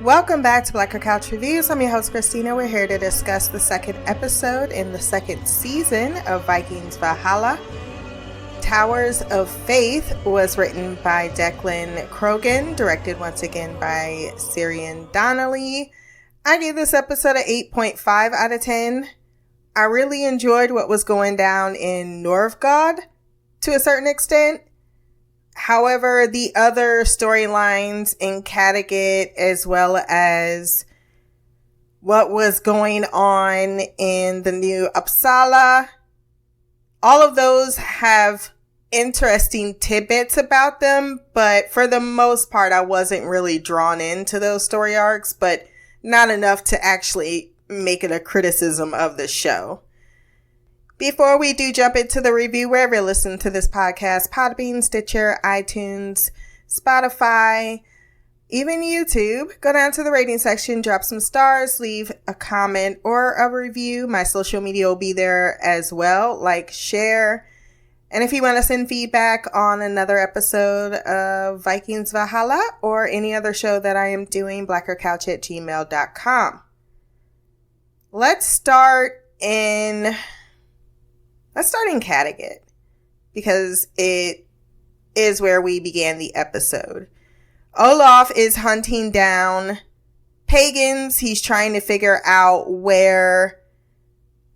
Welcome back to blackgirlcouch Reviews. I'm your host, Christina. We're here to discuss the second episode in the second season of Vikings Valhalla. Towers of Faith was written by Declan Krogan, directed once again by Ciaran Donnelly. I gave this episode an 8.5 out of 10. I really enjoyed what was going down in Norway to a certain extent. However, the other storylines in Kattegat, as well as what was going on in the new Uppsala, all of those have interesting tidbits about them, but for the most part, I wasn't really drawn into those story arcs, but not enough to actually make it a criticism of the show. Before we do jump into the review, wherever you listen to this podcast, Podbean, Stitcher, iTunes, Spotify, even YouTube, go down to the rating section, drop some stars, leave a comment or a review. My social media will be there as well. Like, share. And if you want to send feedback on another episode of Vikings Valhalla or any other show that I am doing, blackgirlcouch@gmail.com. Let's start in Kattegat, because it is where we began the episode. Olaf is hunting down pagans. He's trying to figure out where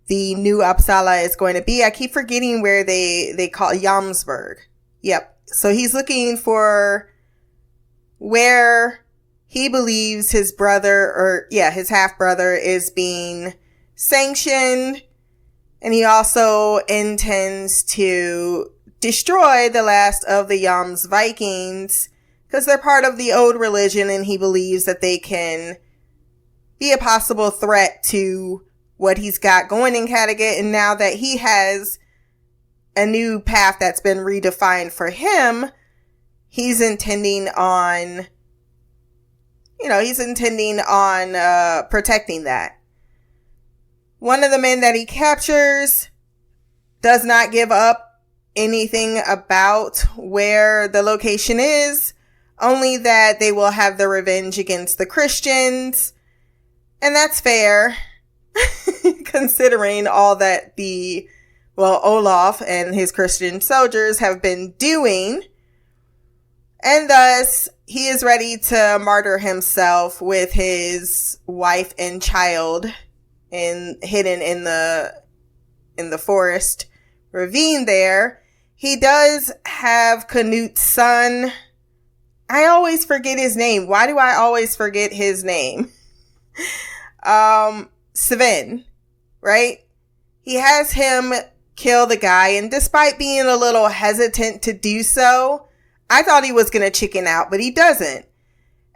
the new Uppsala is going to be. I keep forgetting where they call it, Jomsburg. Yep. So he's looking for where he believes his brother, his half-brother is being sanctioned. And he also intends to destroy the last of the Joms Vikings because they're part of the old religion, and he believes that they can be a possible threat to what he's got going in Kattegat. And now that he has a new path that's been redefined for him, he's intending on protecting that. One of the men that he captures does not give up anything about where the location is, only that they will have their revenge against the Christians. And that's fair, considering all that Olaf and his Christian soldiers have been doing. And thus, he is ready to martyr himself with his wife and child hidden in the forest ravine there. He does have Knut's son. I always forget his name. Why do I always forget his name? Sven, right? He has him kill the guy, and despite being a little hesitant to do so, I thought he was going to chicken out, but he doesn't.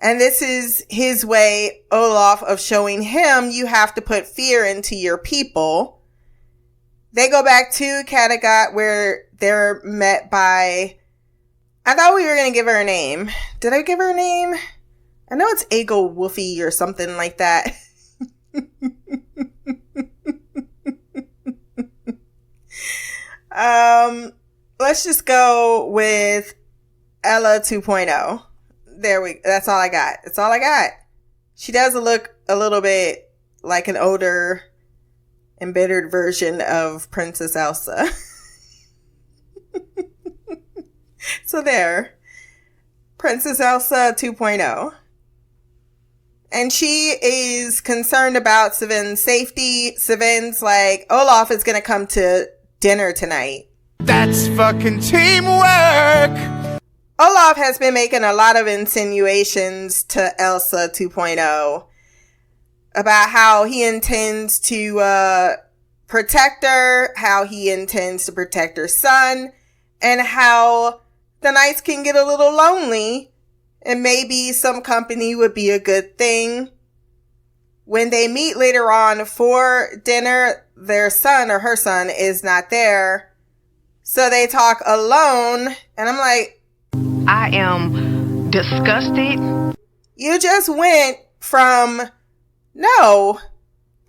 And this is his way, Olaf, of showing him you have to put fear into your people. They go back to Kattegat, where they're met by... I thought we were going to give her a name. Did I give her a name? I know it's Egil Wolfie or something like that. Let's just go with Ella 2.0. That's all I got. That's all I got. She does look a little bit like an older, embittered version of Princess Elsa. So there. Princess Elsa 2.0. And she is concerned about Sven's safety. Sven's like, Olaf is going to come to dinner tonight. That's fucking teamwork! Olaf has been making a lot of insinuations to Elsa 2.0 about how he intends to protect her, how he intends to protect her son, and how the nights can get a little lonely and maybe some company would be a good thing. When they meet later on for dinner, their son or her son is not there. So they talk alone, and I'm like, I am disgusted. You just went from, no,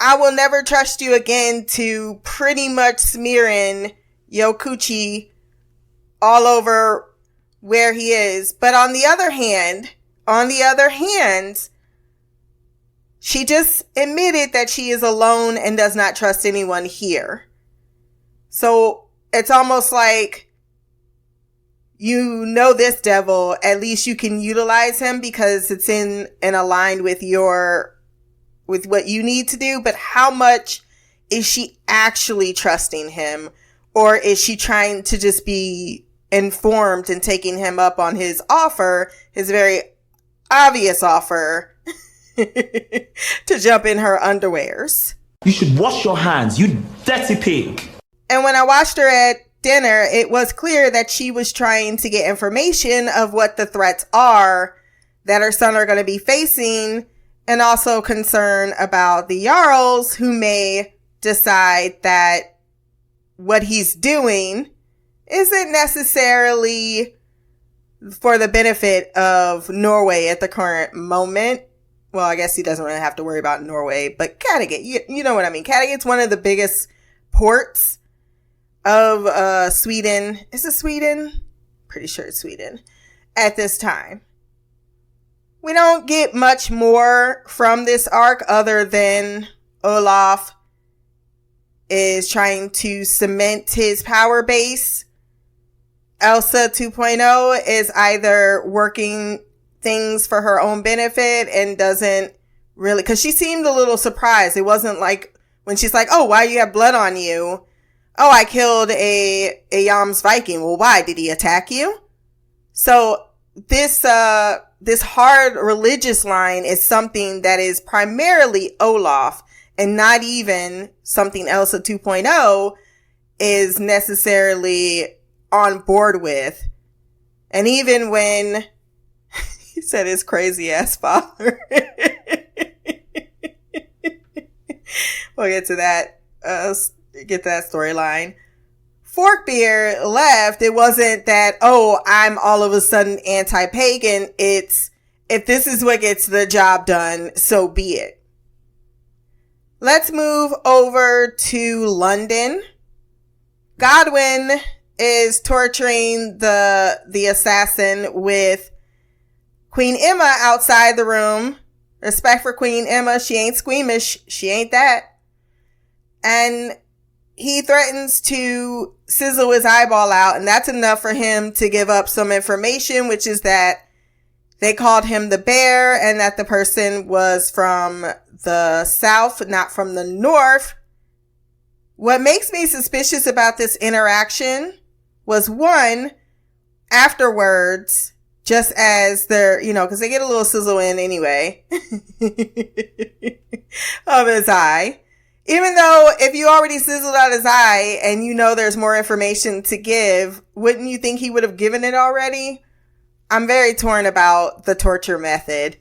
I will never trust you again, to pretty much smearing Yo Coochie all over where he is. But on the other hand, She just admitted that she is alone and does not trust anyone here. So it's almost like, you know, this devil, at least you can utilize him because it's in and aligned with with what you need to do. But how much is she actually trusting him? Or is she trying to just be informed and taking him up on his offer, his very obvious offer, to jump in her underwears? You should wash your hands, you dirty pig. And when I watched her at dinner, it was clear that she was trying to get information of what the threats are that her son are going to be facing, and also concern about the Jarls who may decide that what he's doing isn't necessarily for the benefit of Norway at the current moment. Well, I guess he doesn't really have to worry about Norway, but Kattegat, you know what I mean. Kattegat's one of the biggest ports of Sweden. Is it Sweden? Pretty sure it's Sweden at this time. We don't get much more from this arc other than Olaf is trying to cement his power base. Elsa 2.0 is either working things for her own benefit and doesn't really, because she seemed a little surprised. It wasn't like when she's like, oh, why you have blood on you? Oh, I killed a Yams Viking. Well, why? Did he attack you? So this hard religious line is something that is primarily Olaf, and not even something Elsa 2.0 is necessarily on board with. And even when he said his crazy ass father, we'll get to that, get that storyline. Forkbeard left. It wasn't that, oh, I'm all of a sudden anti-pagan. It's, if this is what gets the job done, so be it. Let's move over to London. Godwin is torturing the assassin with Queen Emma outside the room. Respect for Queen Emma. She ain't squeamish. She ain't that. And he threatens to sizzle his eyeball out, and that's enough for him to give up some information, which is that they called him the bear and that the person was from the south, not from the north. What makes me suspicious about this interaction was, one, afterwards, just as they're, because they get a little sizzle in anyway of his eye. Even though if you already sizzled out his eye and there's more information to give, wouldn't you think he would have given it already? I'm very torn about the torture method.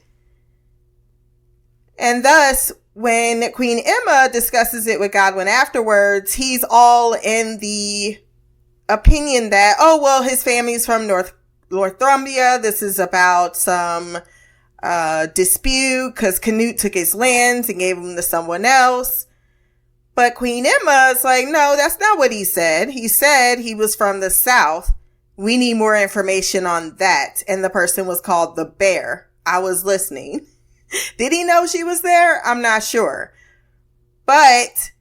And thus, when Queen Emma discusses it with Godwin afterwards, he's all in the opinion that, oh, well, his family's from Northumbria. This is about some dispute because Canute took his lands and gave them to someone else. But Queen Emma is like, no, that's not what he said. He said he was from the south. We need more information on that. And the person was called the bear. I was listening. Did he know she was there? I'm not sure. But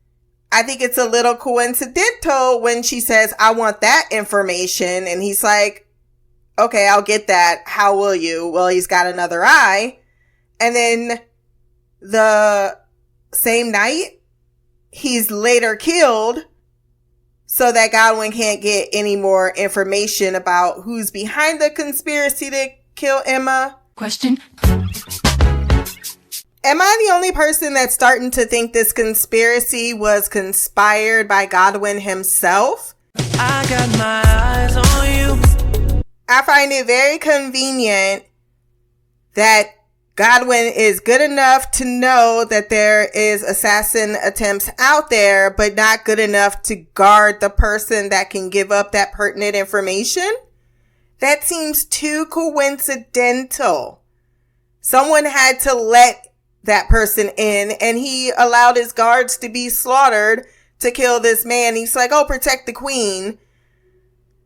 I think it's a little coincidental when she says, I want that information. And he's like, okay, I'll get that. How will you? Well, he's got another eye. And then the same night, he's later killed so that Godwin can't get any more information about who's behind the conspiracy to kill Emma. Question. Am I the only person that's starting to think this conspiracy was conspired by Godwin himself? I got my eyes on you. I find it very convenient that Godwin is good enough to know that there is assassin attempts out there, but not good enough to guard the person that can give up that pertinent information. That seems too coincidental. Someone had to let that person in, and he allowed his guards to be slaughtered to kill this man. He's like, oh, protect the queen.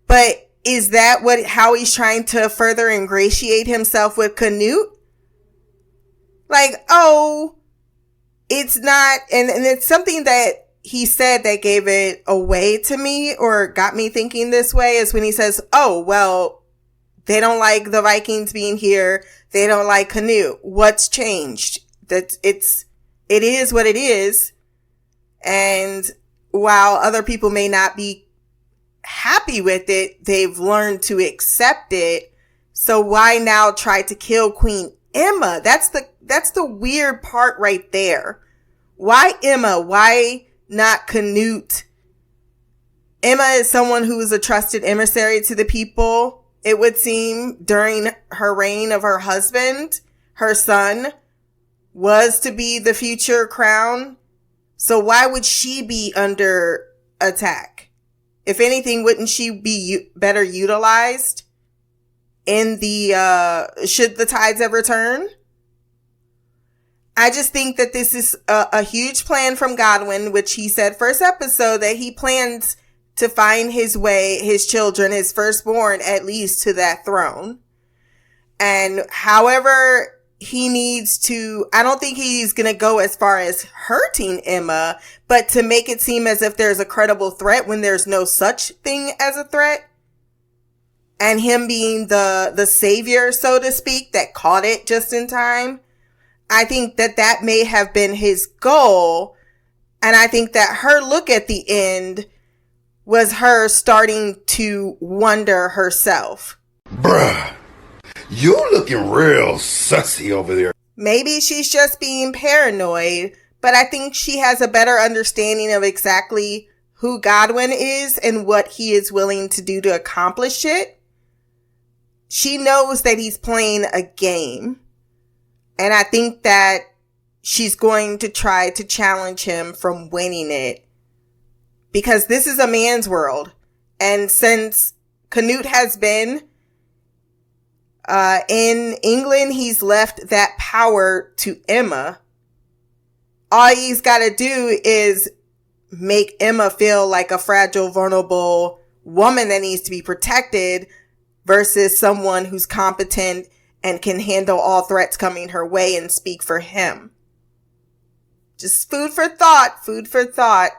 But is that how he's trying to further ingratiate himself with Canute? Like, oh, it's not, and it's something that he said that gave it away to me or got me thinking this way is when he says, oh, well, they don't like the Vikings being here. They don't like Canute. What's changed? That it is what it is. And while other people may not be happy with it, they've learned to accept it. So why now try to kill Queen Emma? That's the weird part right there. Why Emma? Why not Canute? Emma is someone who is a trusted emissary to the people, it would seem, during her reign of her husband. Her son was to be the future crown. So why would she be under attack? If anything, wouldn't she be better utilized in the, should the tides ever turn? I just think that this is a huge plan from Godwin, which he said first episode that he plans to find his way, his children, his firstborn, at least to that throne. And however he needs to, I don't think he's going to go as far as hurting Emma, but to make it seem as if there's a credible threat when there's no such thing as a threat. And him being the savior, so to speak, that caught it just in time. I think that may have been his goal. And I think that her look at the end was her starting to wonder herself. Bruh, you looking real sussy over there. Maybe she's just being paranoid, but I think she has a better understanding of exactly who Godwin is and what he is willing to do to accomplish it. She knows that he's playing a game. And I think that she's going to try to challenge him from winning it. Because this is a man's world. And since Canute has been in England, he's left that power to Emma. All he's got to do is make Emma feel like a fragile, vulnerable woman that needs to be protected versus someone who's competent and can handle all threats coming her way and speak for him. Just food for thought, food for thought.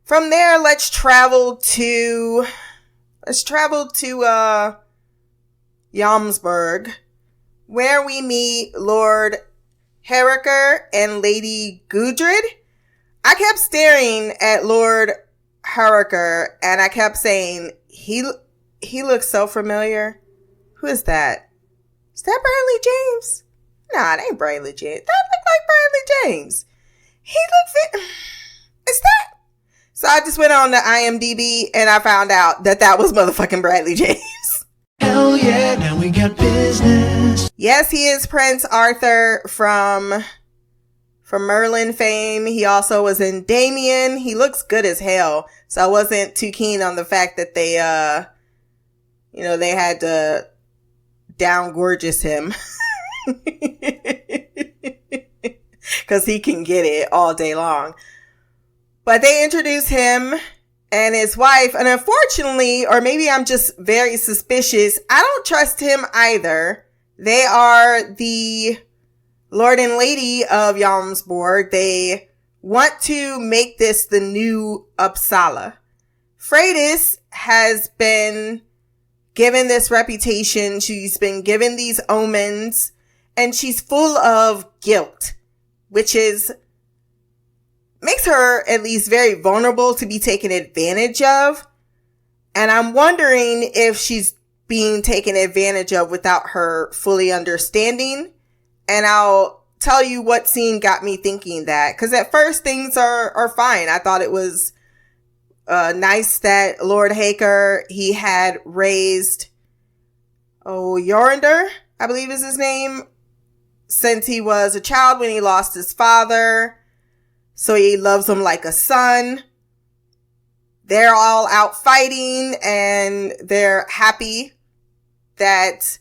From there, let's travel to Jomsburg, where we meet Lord Harald and Lady Gudrid. I kept staring at Lord Harald and I kept saying, he looks so familiar. Who is that? Is that Bradley James? Nah, it ain't Bradley James. That look like Bradley James. He looked is that? So I just went on to IMDb and I found out that was motherfucking Bradley James. Hell yeah, now we got business. Yes, he is Prince Arthur from Merlin fame. He also was in Damien. He looks good as hell. So I wasn't too keen on the fact that they had to down gorgeous him. Because he can get it all day long. But they introduce him and his wife. And unfortunately, or maybe I'm just very suspicious, I don't trust him either. They are the Lord and Lady of Jomsburg. They want to make this the new Uppsala. Freydis has been given this reputation. She's been given these omens. And she's full of guilt, which makes her at least very vulnerable to be taken advantage of. And I'm wondering if she's being taken advantage of without her fully understanding. And I'll tell you what scene got me thinking that. Because at first things are fine. I thought it was nice that Lord Haker, he had raised Yorinder, I believe is his name, since he was a child when he lost his father. So he loves him like a son. They're all out fighting and they're happy that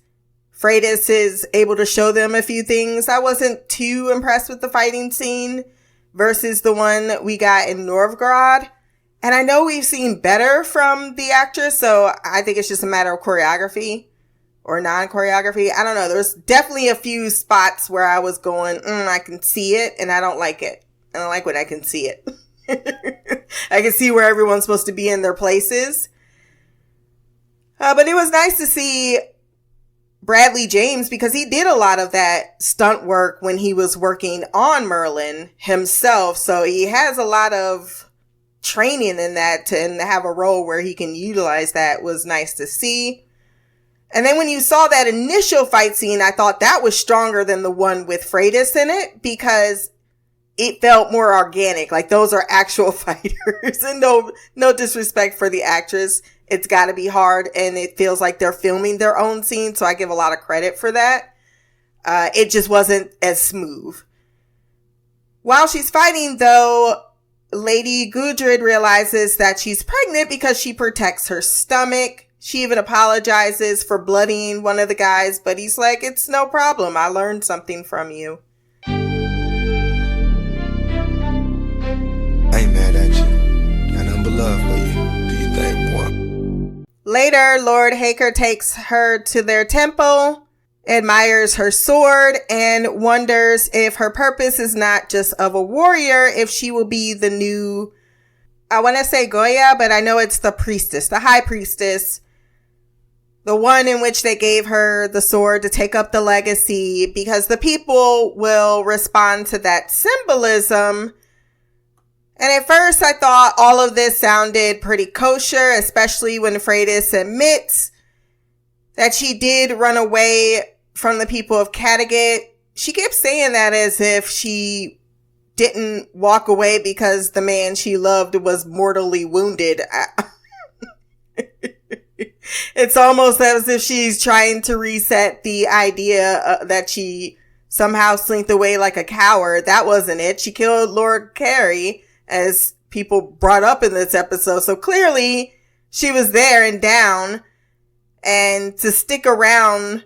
Freydis is able to show them a few things. I wasn't too impressed with the fighting scene versus the one that we got in Novgorod. And I know we've seen better from the actress, so I think it's just a matter of choreography. or non-choreography. I don't know. There's definitely a few spots where I was going, I can see it, and I don't like it. I don't like when I can see it. I can see where everyone's supposed to be in their places. But it was nice to see Bradley James, because he did a lot of that stunt work when he was working on Merlin himself. So he has a lot of training in that, and to have a role where he can utilize that was nice to see. And then when you saw that initial fight scene, I thought that was stronger than the one with Freydis in it, because it felt more organic. Like, those are actual fighters. And no disrespect for the actress. It's got to be hard, and it feels like they're filming their own scene, so I give a lot of credit for that. It just wasn't as smooth. While she's fighting, though, Lady Gudrid realizes that she's pregnant because she protects her stomach. She even apologizes for bloodying one of the guys, but he's like, it's no problem. I learned something from you. I ain't mad at you. Got nothing but love for you. Do you think, boy? Later, Lord Haker takes her to their temple, admires her sword, and wonders if her purpose is not just of a warrior, if she will be the new, I want to say Goya, but I know it's the priestess, the high priestess, the one in which they gave her the sword to take up the legacy, because the people will respond to that symbolism. And at first I thought all of this sounded pretty kosher, especially when Freydis admits that she did run away from the people of Kattegat. She kept saying that as if she didn't walk away because the man she loved was mortally wounded. It's almost as if she's trying to reset the idea that she somehow slinked away like a coward. That wasn't it. She killed Lord Carey, as people brought up in this episode. So clearly she was there and down, and to stick around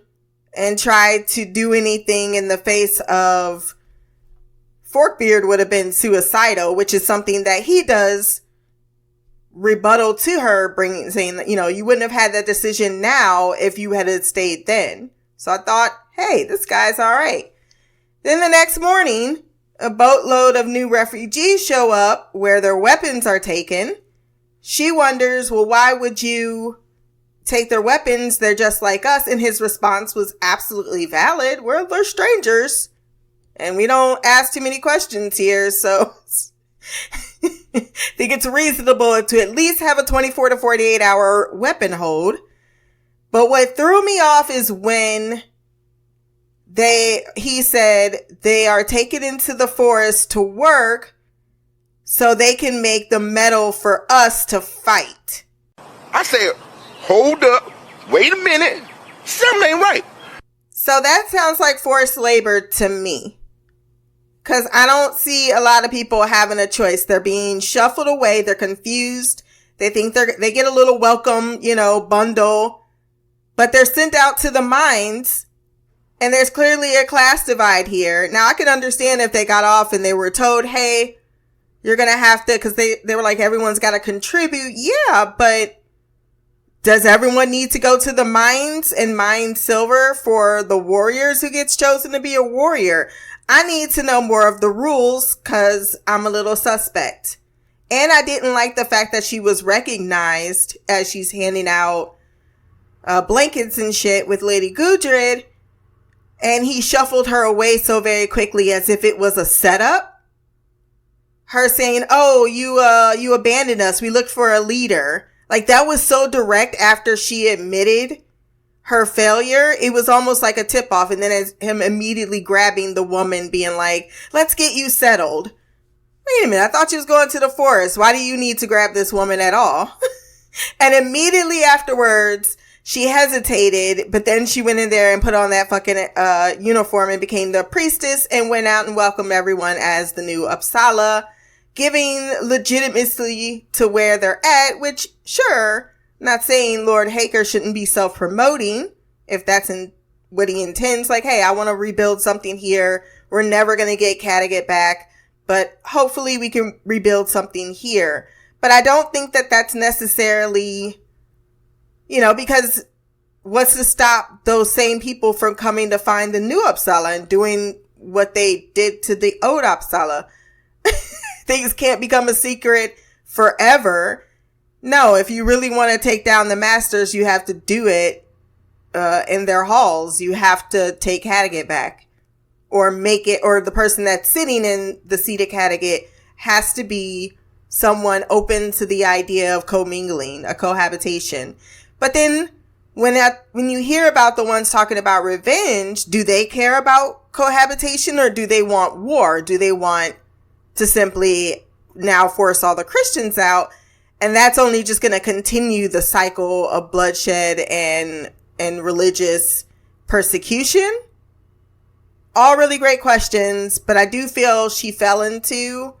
and try to do anything in the face of Forkbeard would have been suicidal, which is something that he does rebuttal to her, saying that, you wouldn't have had that decision now if you had stayed then. So I thought, hey, this guy's all right. Then the next morning, a boatload of new refugees show up where their weapons are taken. She wonders, well, why would you take their weapons? They're just like us. And his response was absolutely valid. They're strangers, and we don't ask too many questions here. So I think it's reasonable to at least have a 24 to 48 hour weapon hold. But what threw me off is when he said they are taken into the forest to work so they can make the metal for us to fight. I said, hold up, wait a minute, something ain't right. So that sounds like forced labor to me, because I don't see a lot of people having a choice. They're being shuffled away. They're confused. They think they get a little welcome, bundle, but they're sent out to the mines. And there's clearly a class divide here. Now, I can understand if they got off and they were told, hey, you're going to have to, because they were like, everyone's got to contribute. Yeah, but does everyone need to go to the mines and mine silver for the warriors who gets chosen to be a warrior? I need to know more of the rules, because I'm a little suspect. And I didn't like the fact that she was recognized as she's handing out blankets and shit with Lady Gudrid. And he shuffled her away so very quickly, as if it was a setup. Her saying, oh, you abandoned us. We looked for a leader. Like, that was so direct after she admitted her failure. It was almost like a tip off. And then as him immediately grabbing the woman, being like, let's get you settled. Wait a minute. I thought you was going to the forest. Why do you need to grab this woman at all? And immediately afterwards, she hesitated, but then she went in there and put on that fucking uniform and became the priestess and went out and welcomed everyone as the new Uppsala, giving legitimacy to where they're at, which, sure, not saying Lord Haker shouldn't be self-promoting if that's what he intends. Like, hey, I want to rebuild something here. We're never going to get Kattegat back, but hopefully we can rebuild something here. But I don't think that that's necessarily, because what's to stop those same people from coming to find the new Uppsala and doing what they did to the old Uppsala? Things can't become a secret forever. No, if you really want to take down the masters, you have to do it in their halls. You have to take Hattigat back, or make it, or the person that's sitting in the seat of Hattigat has to be someone open to the idea of commingling, a cohabitation. But then when you hear about the ones talking about revenge, do they care about cohabitation, or do they want war? Do they want to simply now force all the Christians out? And that's only just going to continue the cycle of bloodshed and religious persecution. All really great questions, but I do feel she fell into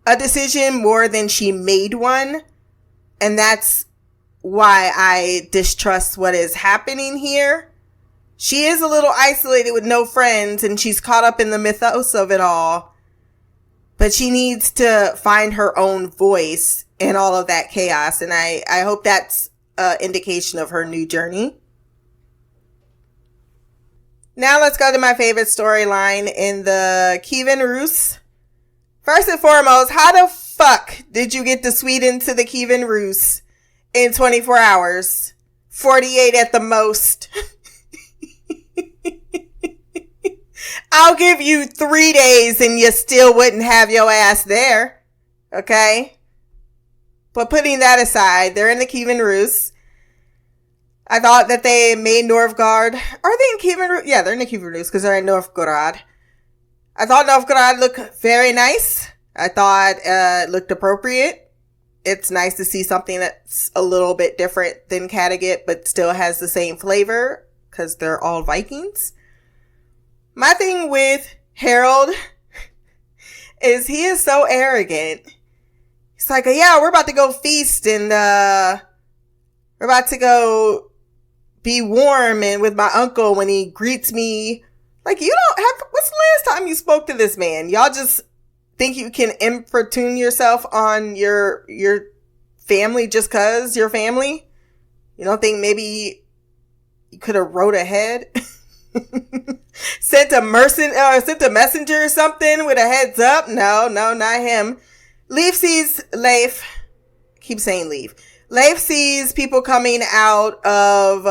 a decision more than she made one. And that's why I distrust what is happening here. She is a little isolated with no friends, and she's caught up in the mythos of it all. But she needs to find her own voice in all of that chaos. And I hope that's an indication of her new journey. Now let's go to my favorite storyline in the Kievan Rus. First and foremost, how the fuck did you get to Sweden to the Kievan Rus in 24 hours? 48 at the most. I'll give you 3 days and you still wouldn't have your ass there. Okay? But putting that aside, they're in the Kievan Rus. I thought that they made Novgorod. Are they in Kievan Rus? Yeah, they're in the Kievan Rus because they're in Novgorod. I thought Novgorod looked very nice. I thought it looked appropriate. It's nice to see something that's a little bit different than Kattegat, but still has the same flavor because they're all Vikings. My thing with Harald is he is so arrogant. He's like, yeah, we're about to go feast and we're about to go be warm and with my uncle when he greets me. Like, you don't have, what's the last time you spoke to this man? Y'all just think you can importune yourself on your family just cause you're family? You don't think maybe you could have wrote ahead? Sent a messenger or something with a heads up? No, not him. Leif sees Leif. Keep saying Leif. Leif sees people coming out of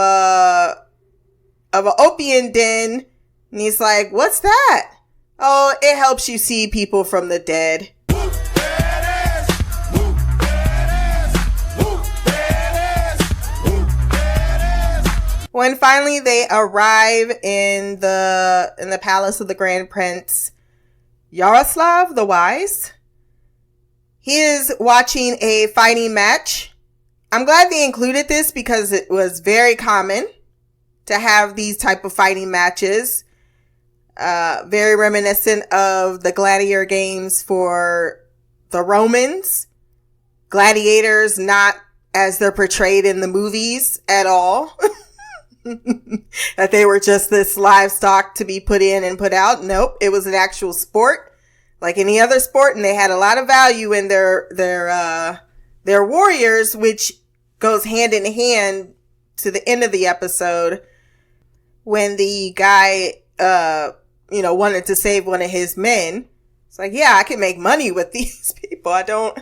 an opium den, and he's like, "What's that?" Oh, it helps you see people from the dead. When finally they arrive in the palace of the Grand Prince Yaroslav the Wise, he is watching a fighting match. I'm glad they included this because it was very common to have these type of fighting matches. Very reminiscent of the gladiator games for the Romans. Gladiators not as they're portrayed in the movies at all. That they were just this livestock to be put in and put out. Nope. It was an actual sport like any other sport. And they had a lot of value in their warriors, which goes hand in hand to the end of the episode when the guy, wanted to save one of his men. It's like, yeah, I can make money with these people. I don't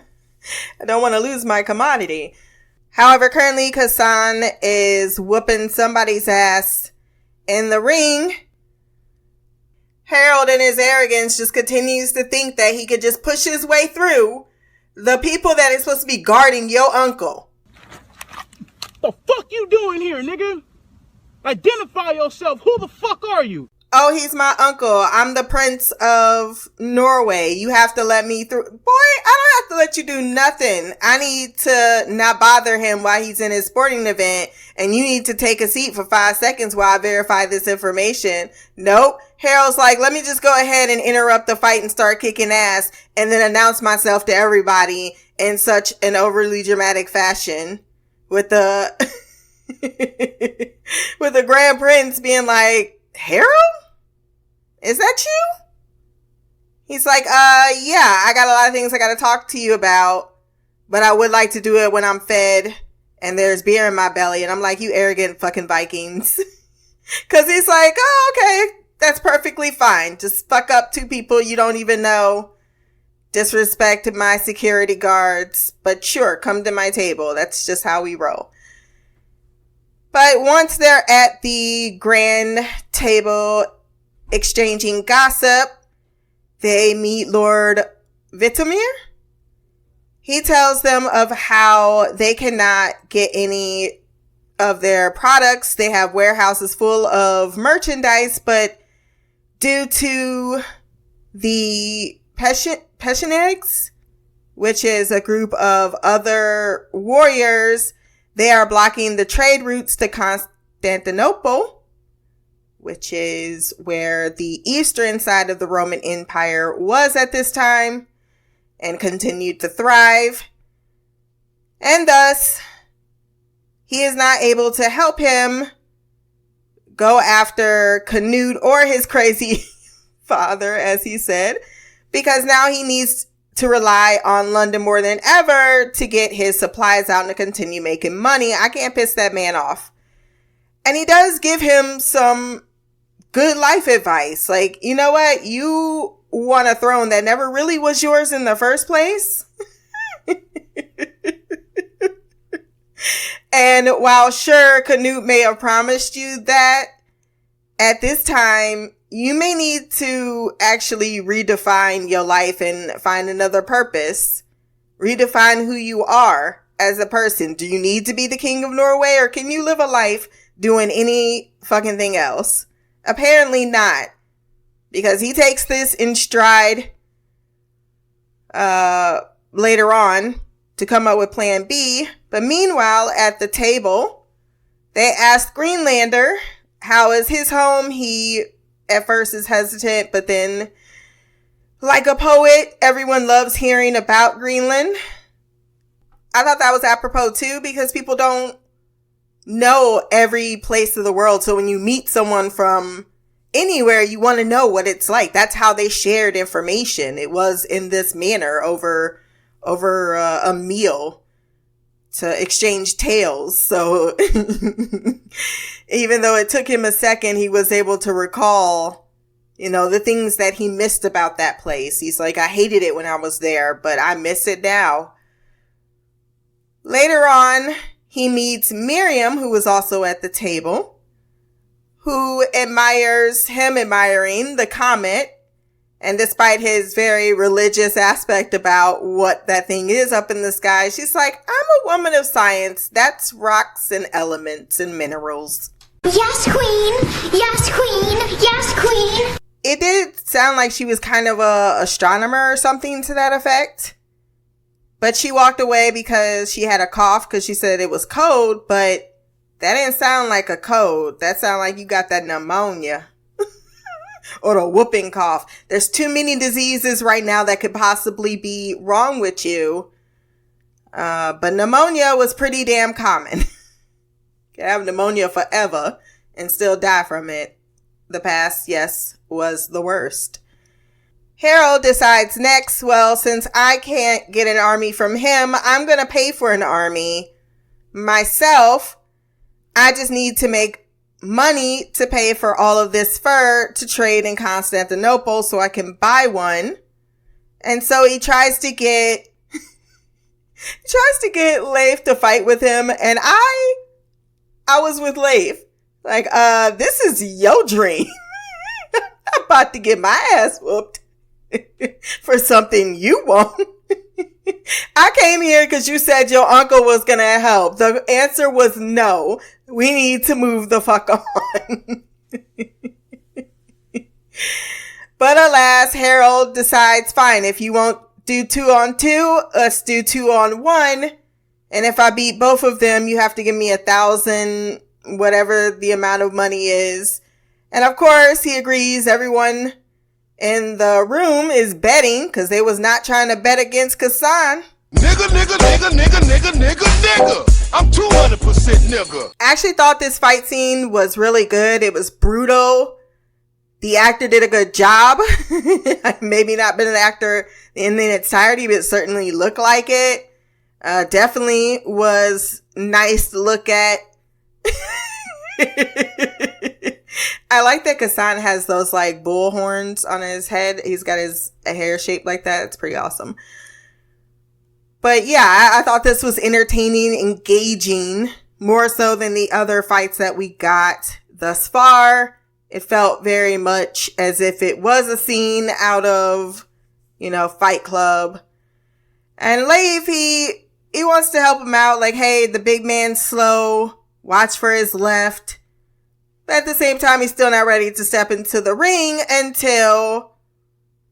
want to lose my commodity. However, currently Kasan is whooping somebody's ass in the ring. Harald in his arrogance just continues to think that he could just push his way through the people that is supposed to be guarding your uncle. The fuck you doing here, nigga? Identify yourself. Who the fuck are you? Oh, he's my uncle. I'm the Prince of Norway. You have to let me through. Boy, I don't have to let you do nothing. I need to not bother him while he's in his sporting event, and you need to take a seat for 5 seconds while I verify this information. Nope. Harold's like, let me just go ahead and interrupt the fight and start kicking ass, and then announce myself to everybody in such an overly dramatic fashion with the with the Grand Prince being like, Harold? Is that you? He's like, yeah, I got a lot of things I got to talk to you about, but I would like to do it when I'm fed and there's beer in my belly. And I'm like, you arrogant fucking Vikings. Cause he's like, oh, okay, that's perfectly fine. Just fuck up 2 people you don't even know. Disrespect my security guards. But sure, come to my table. That's just how we roll. But once they're at the grand table exchanging gossip, they meet Lord Vitamir. He tells them of how they cannot get any of their products. They have warehouses full of merchandise, but due to the Pechenegs, which is a group of other warriors, they are blocking the trade routes to Constantinople, which is where the eastern side of the Roman Empire was at this time and continued to thrive. And thus, he is not able to help him go after Canute or his crazy father, as he said, because now he needs to rely on London more than ever to get his supplies out and to continue making money. I can't piss that man off. And he does give him some good life advice. Like, you know what? You want a throne that never really was yours in the first place. And while sure, Canute may have promised you that, at this time, you may need to actually redefine your life and find another purpose. Redefine who you are as a person. Do you need to be the king of Norway, or can you live a life doing any fucking thing else? Apparently not. Because he takes this in stride later on to come up with plan B. But meanwhile, at the table, they ask Greenlander how is his home. He at first is hesitant, but then, like a poet, everyone loves hearing about Greenland. I thought that was apropos too, because people don't know every place of the world. So when you meet someone from anywhere, you want to know what it's like. That's how they shared information. It was in this manner over a meal to exchange tales. So even though it took him a second, he was able to recall, the things that he missed about that place. He's like, I hated it when I was there, but I miss it now. Later on, he meets Miriam, who was also at the table, who admires him admiring the comet. And despite his very religious aspect about what that thing is up in the sky, she's like, I'm a woman of science. That's rocks and elements and minerals. Yes, queen. Yes, queen. Yes, queen. It did sound like she was kind of a astronomer or something to that effect. But she walked away because she had a cough because she said it was cold, but that didn't sound like a cold. That sounded like you got that pneumonia. Or a whooping cough. There's too many diseases right now that could possibly be wrong with you. But pneumonia was pretty damn common. You can have pneumonia forever and still die from it. The past, yes, was the worst. Harald decides next, well, since I can't get an army from him, I'm going to pay for an army myself. I just need to make money to pay for all of this fur to trade in Constantinople so I can buy one. And so he tries to get Leif to fight with him. And I was with Leif. Like, this is your dream. I'm about to get my ass whooped for something you want. I came here because you said your uncle was going to help. The answer was no. We need to move the fuck on. But alas, Harald decides, fine, if you won't do 2 on 2, let's do 2 on 1. And if I beat both of them, you have to give me 1,000, whatever the amount of money is. And of course, he agrees. Everyone in the room is betting because they was not trying to bet against Kassan. Nigga. I'm 200% nigga. I actually thought this fight scene was really good. It was brutal. The actor did a good job. Maybe not been an actor in its entirety, but it certainly looked like it. Definitely was nice to look at. I like that Kassan has those like bull horns on his head. He's got his hair shaped like that. It's pretty awesome. But yeah, I thought this was entertaining, engaging, more so than the other fights that we got thus far. It felt very much as if it was a scene out of, Fight Club. And Leif, he wants to help him out. Like, hey, the big man's slow. Watch for his left. But at the same time, he's still not ready to step into the ring until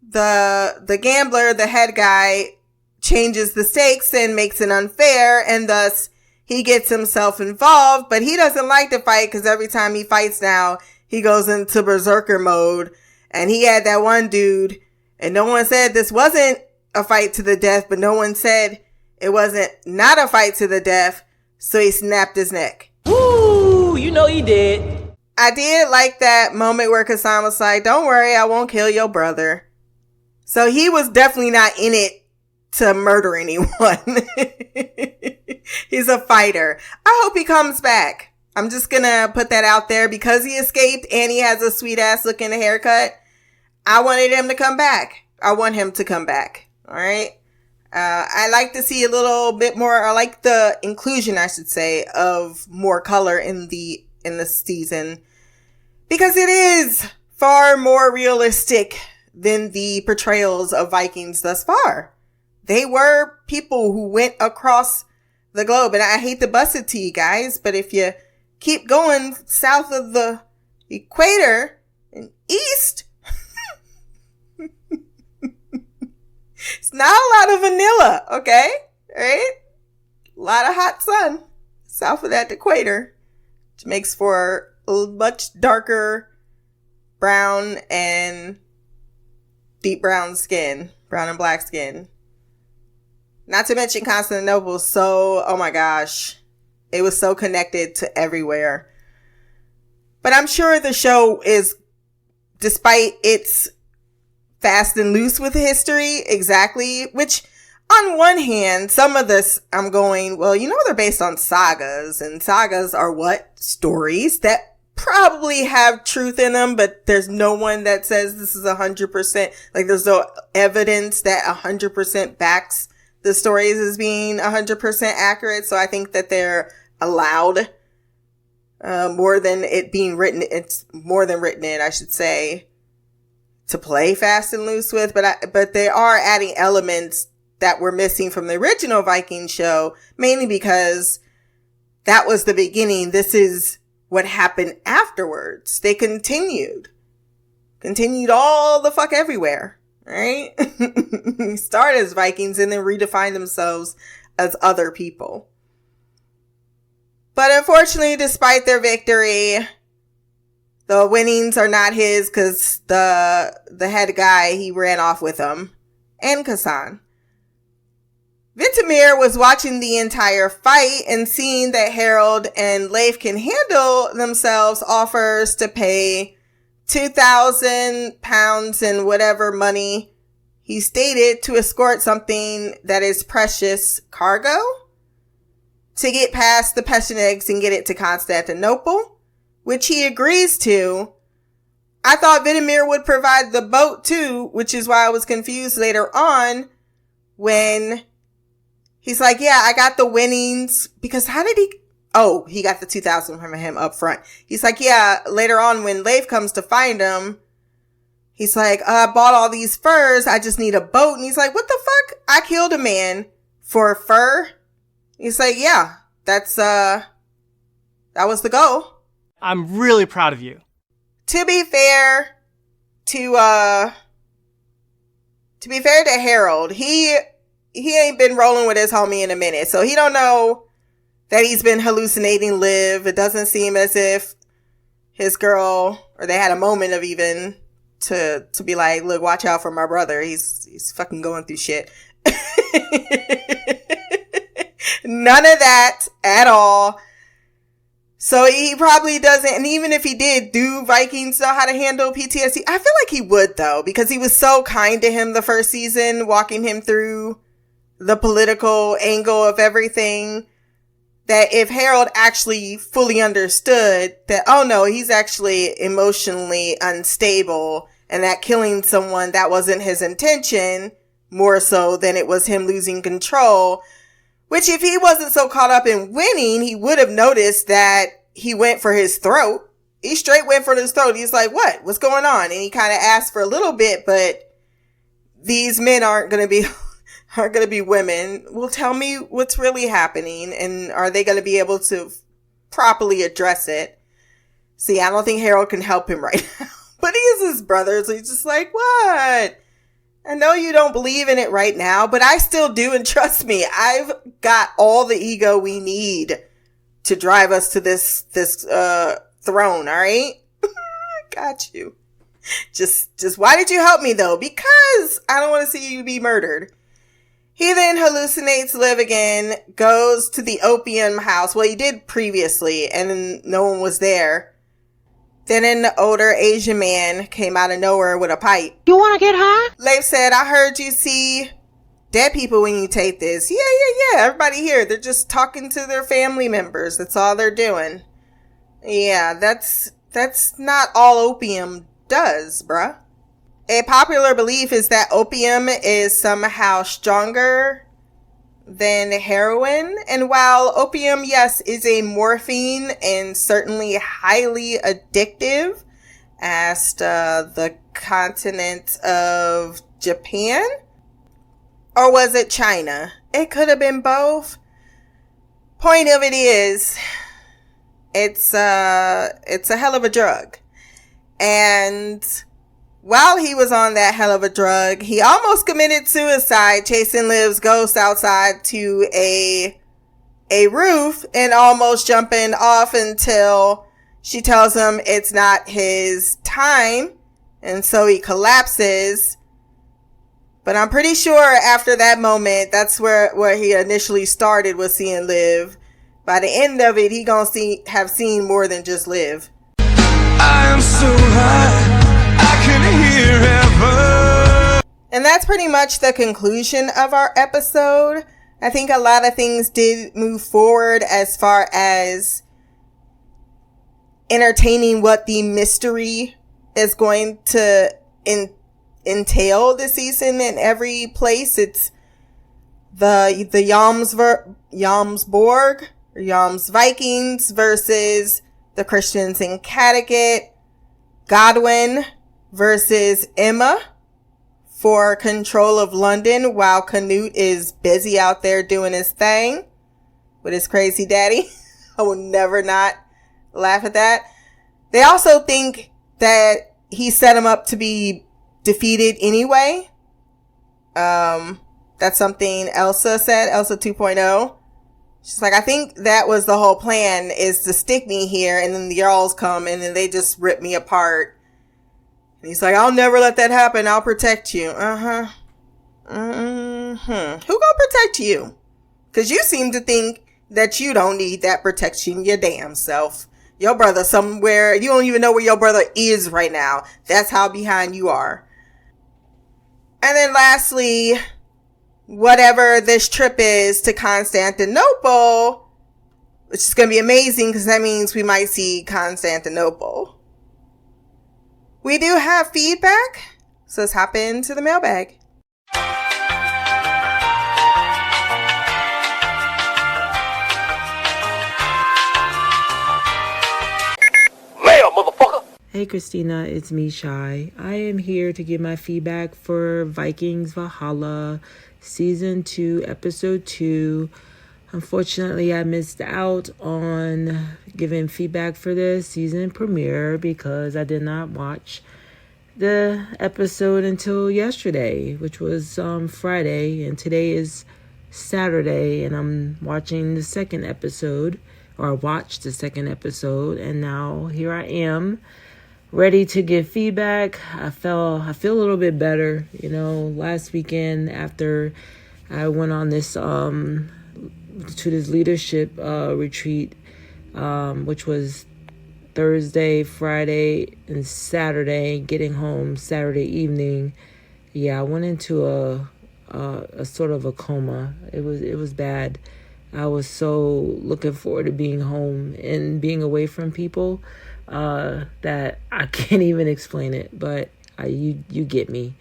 the gambler, the head guy, changes the stakes and makes it unfair, and thus he gets himself involved. But he doesn't like to fight because every time he fights now, he goes into berserker mode. And he had that one dude, and no one said this wasn't a fight to the death, but no one said it wasn't not a fight to the death, so he snapped his neck. Woo! You know he did. I did like that moment where Kassan was like, don't worry, I won't kill your brother. So he was definitely not in it to murder anyone. He's a fighter. I hope he comes back. I'm just gonna put that out there because he escaped and he has a sweet ass looking haircut. I wanted him to come back. I want him to come back. All right. I like to see a little bit more. I like the inclusion, I should say, of more color in the season, because it is far more realistic than the portrayals of Vikings thus far. They were people who went across the globe. And I hate to bust it to you guys, but if you keep going south of the equator and east, it's not a lot of vanilla, okay? All right? A lot of hot sun south of that equator, which makes for a much darker brown and deep brown skin, brown and black skin. Not to mention Constantinople. So, oh my gosh, it was so connected to everywhere. But I'm sure the show is, despite its fast and loose with history, exactly, which on one hand, some of this I'm going, well, they're based on sagas, and sagas are what? Stories that probably have truth in them, but there's no one that says this is 100%, like there's no evidence that 100% backs the stories as being 100% accurate. So I think that they're allowed, more than it being written. It's more than written in, I should say, to play fast and loose with, but they are adding elements that were missing from the original Viking show, mainly because that was the beginning. This is what happened afterwards. They continued all the fuck everywhere, right? Start as Vikings and then redefine themselves as other people. But unfortunately, despite their victory, the winnings are not his, because the head guy, he ran off with them, and Kassan. Vintimir was watching the entire fight and seeing that Harald and Leif can handle themselves, offers to pay 2,000 pounds and whatever money he stated to escort something that is precious cargo to get past the Pechenegs and get it to Constantinople, which he agrees to. I thought Vintimir would provide the boat too, which is why I was confused later on when he's like, yeah, I got the winnings, because how did he? Oh, he got the 2,000 from him up front. He's like, yeah, later on when Leif comes to find him, he's like, I bought all these furs. I just need a boat. And he's like, what the fuck? I killed a man for a fur. He's like, yeah, that was the goal. I'm really proud of you. To be fair to Harald, he ain't been rolling with his homie in a minute. So he don't know that he's been hallucinating Liv. It doesn't seem as if his girl, or they had a moment of even to be like, look, watch out for my brother. He's fucking going through shit. None of that at all. So he probably doesn't. And even if he did, do Vikings know how to handle PTSD? I feel like he would, though, because he was so kind to him the first season, walking him through the political angle of everything. that if Harald actually fully understood that, oh no, he's actually emotionally unstable and that killing someone, that wasn't his intention, more so than it was him losing control, which if he wasn't so caught up in winning, he would have noticed that he went for his throat. He straight went for his throat. He's like, what's going on? And he kind of asked for a little bit, but these men aren't going to be women. Well, tell me what's really happening, and are they going to be able to properly address it? See, I don't think Harald can help him right now, but he's his brother, so he's just like, what? I know you don't believe in it right now, but I still do, and trust me, I've got all the ego we need to drive us to this throne, all right? Got you. Just why did you help me though? Because I don't want to see you be murdered. He then hallucinates Liv again, goes to the opium house. Well, he did previously, and then no one was there. Then an older Asian man came out of nowhere with a pipe. You want to get high? Leif said, I heard you see dead people when you take this. Yeah. Everybody here, they're just talking to their family members. That's all they're doing. Yeah, that's not all opium does, bruh. A popular belief is that opium is somehow stronger than heroin. And while opium, yes, is a morphine and certainly highly addictive, as the continent of Japan, or was it China? It could have been both. Point of it is, it's a hell of a drug. And while he was on that hell of a drug, he almost committed suicide chasing Liv's ghost outside to a roof and almost jumping off until she tells him it's not his time. And so he collapses. But I'm pretty sure after that moment, that's where he initially started, was seeing Liv. By the end of it, he gonna have seen more than just Liv. I am so high, I can hear heaven. And that's pretty much the conclusion of our episode. I think a lot of things did move forward as far as entertaining what the mystery is going to entail this season in every place. It's the Jomsborg or Joms Vikings versus the Christians in Kattegat, Godwin versus Emma for control of London, while Canute is busy out there doing his thing with his crazy daddy. I will never not laugh at that. They also think that he set him up to be defeated anyway. That's something Elsa said, Elsa 2.0. She's like, I think that was the whole plan, is to stick me here, and then the Jarls come, and then they just rip me apart. And he's like, I'll never let that happen. I'll protect you. Who gonna protect you? Because you seem to think that you don't need that protection your damn self. Your brother somewhere, you don't even know where your brother is right now. That's how behind you are. And then lastly, whatever this trip is to Constantinople, which is going to be amazing because that means we might see Constantinople. We do have feedback, so let's hop into the mailbag. Hey Christina, it's me, Shy. I am here to give my feedback for Vikings Valhalla Season 2, Episode 2. Unfortunately, I missed out on giving feedback for the season premiere because I did not watch the episode until yesterday, which was Friday, and today is Saturday, and I'm watching the second episode, or I watched the second episode, and now here I am, ready to give feedback. I feel a little bit better, last weekend after I went on this to this leadership retreat, which was Thursday, Friday, and Saturday, getting home Saturday evening. Yeah, I went into a sort of a coma. It was bad. I was so looking forward to being home and being away from people that I can't even explain it. But you get me,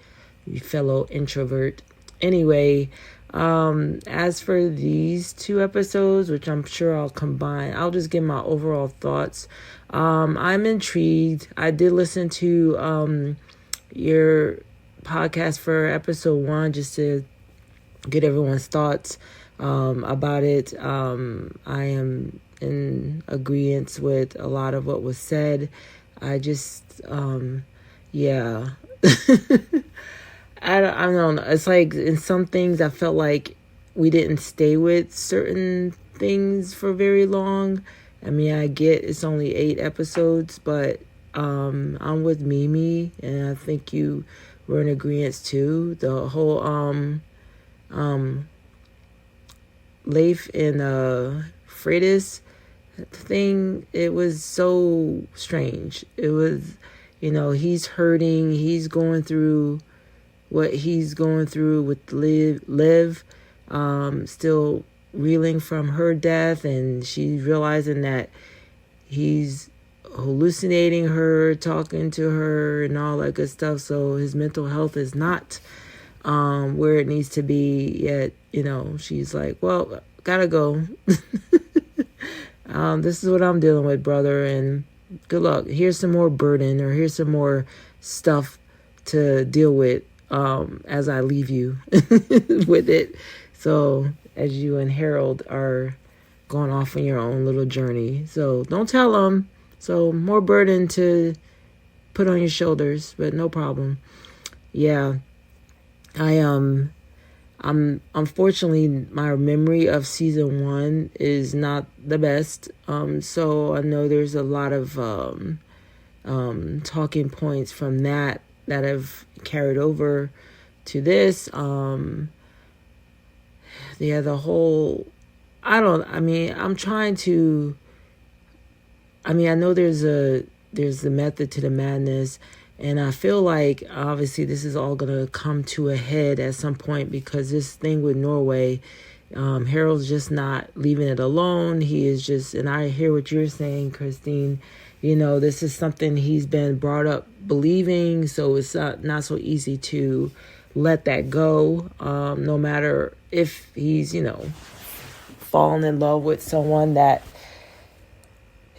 you fellow introvert. Anyway, as for these 2 episodes, which I'm sure I'll combine, I'll just give my overall thoughts. I'm intrigued. I did listen to your podcast for episode 1 just to get everyone's thoughts about it. I am in agreement with a lot of what was said. I just, yeah. I don't know. It's like in some things I felt like we didn't stay with certain things for very long. I mean, I get it's only 8 episodes, but I'm with Mimi, and I think you were in agreement too. The whole Leif and Freydis thing, it was so strange. It was, he's hurting, he's going through what he's going through with Liv, still reeling from her death, and she's realizing that he's hallucinating her, talking to her, and all that good stuff. So his mental health is not where it needs to be yet. She's like, well, gotta go. This is what I'm dealing with, brother, and good luck. Here's some more burden, or here's some more stuff to deal with as I leave you with it. So as you and Harald are going off on your own little journey. So don't tell them. So more burden to put on your shoulders, but no problem. Yeah. I'm unfortunately, my memory of season 1 is not the best. So I know there's a lot of talking points from that have carried over to this. The whole, I'm trying to, I know there's the method to the madness, and I feel like obviously this is all going to come to a head at some point, because this thing with Norway, Harald's just not leaving it alone. He is just, and I hear what you're saying, Christine, this is something he's been brought up believing, so it's not so easy to let that go, no matter if he's, fallen in love with someone that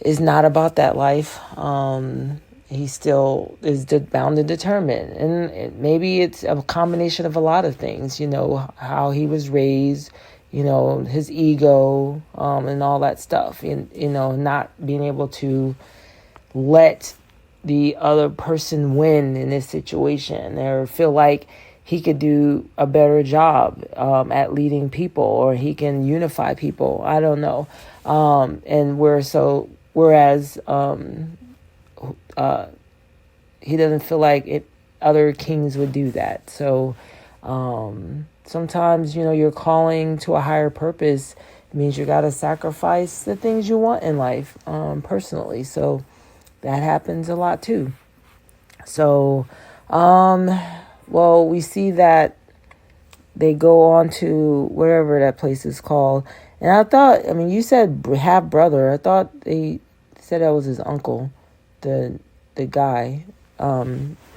is not about that life. He still is bound and determined. And maybe it's a combination of a lot of things, how he was raised, his ego, and all that stuff, not being able to let the other person win in this situation, or feel like he could do a better job at leading people, or he can unify people. I don't know. Whereas he doesn't feel like other kings would do that. So sometimes, you're calling to a higher purpose. It means you got to sacrifice the things you want in life, personally. So that happens a lot too. So, well, we see that they go on to whatever that place is called. And I thought, you said half brother. I thought they said that was his uncle, the guy.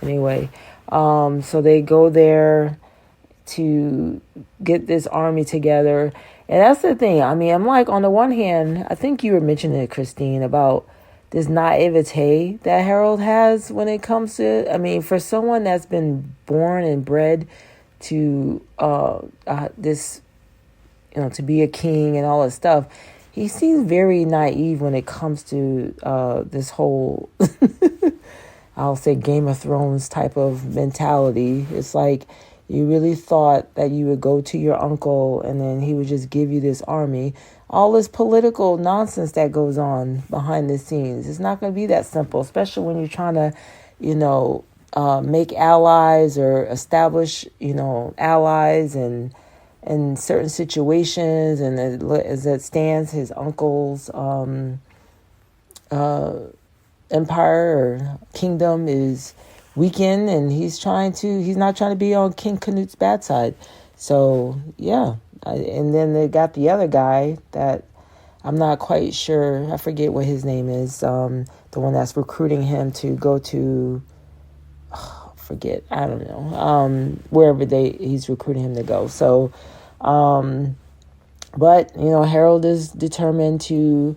Anyway, so they go there to get this army together. And that's the thing. I'm like, on the one hand, I think you were mentioning it, Christine, about this naivete that Harald has when it comes to, for someone that's been born and bred to this, to be a king and all that stuff, he seems very naive when it comes to this whole, I'll say, Game of Thrones type of mentality. It's like you really thought that you would go to your uncle and then he would just give you this army. All this political nonsense that goes on behind the scenes. It's not going to be that simple, especially when you're trying to, make allies or establish, allies and in certain situations. And as it stands, his uncle's empire or kingdom is weakened, and he's not trying to be on King Canute's bad side. So, yeah, And then they got the other guy that I'm not quite sure. I forget what his name is. The one that's recruiting him to go to, forget, I don't know, wherever he's recruiting him to go. So, but, Harold is determined to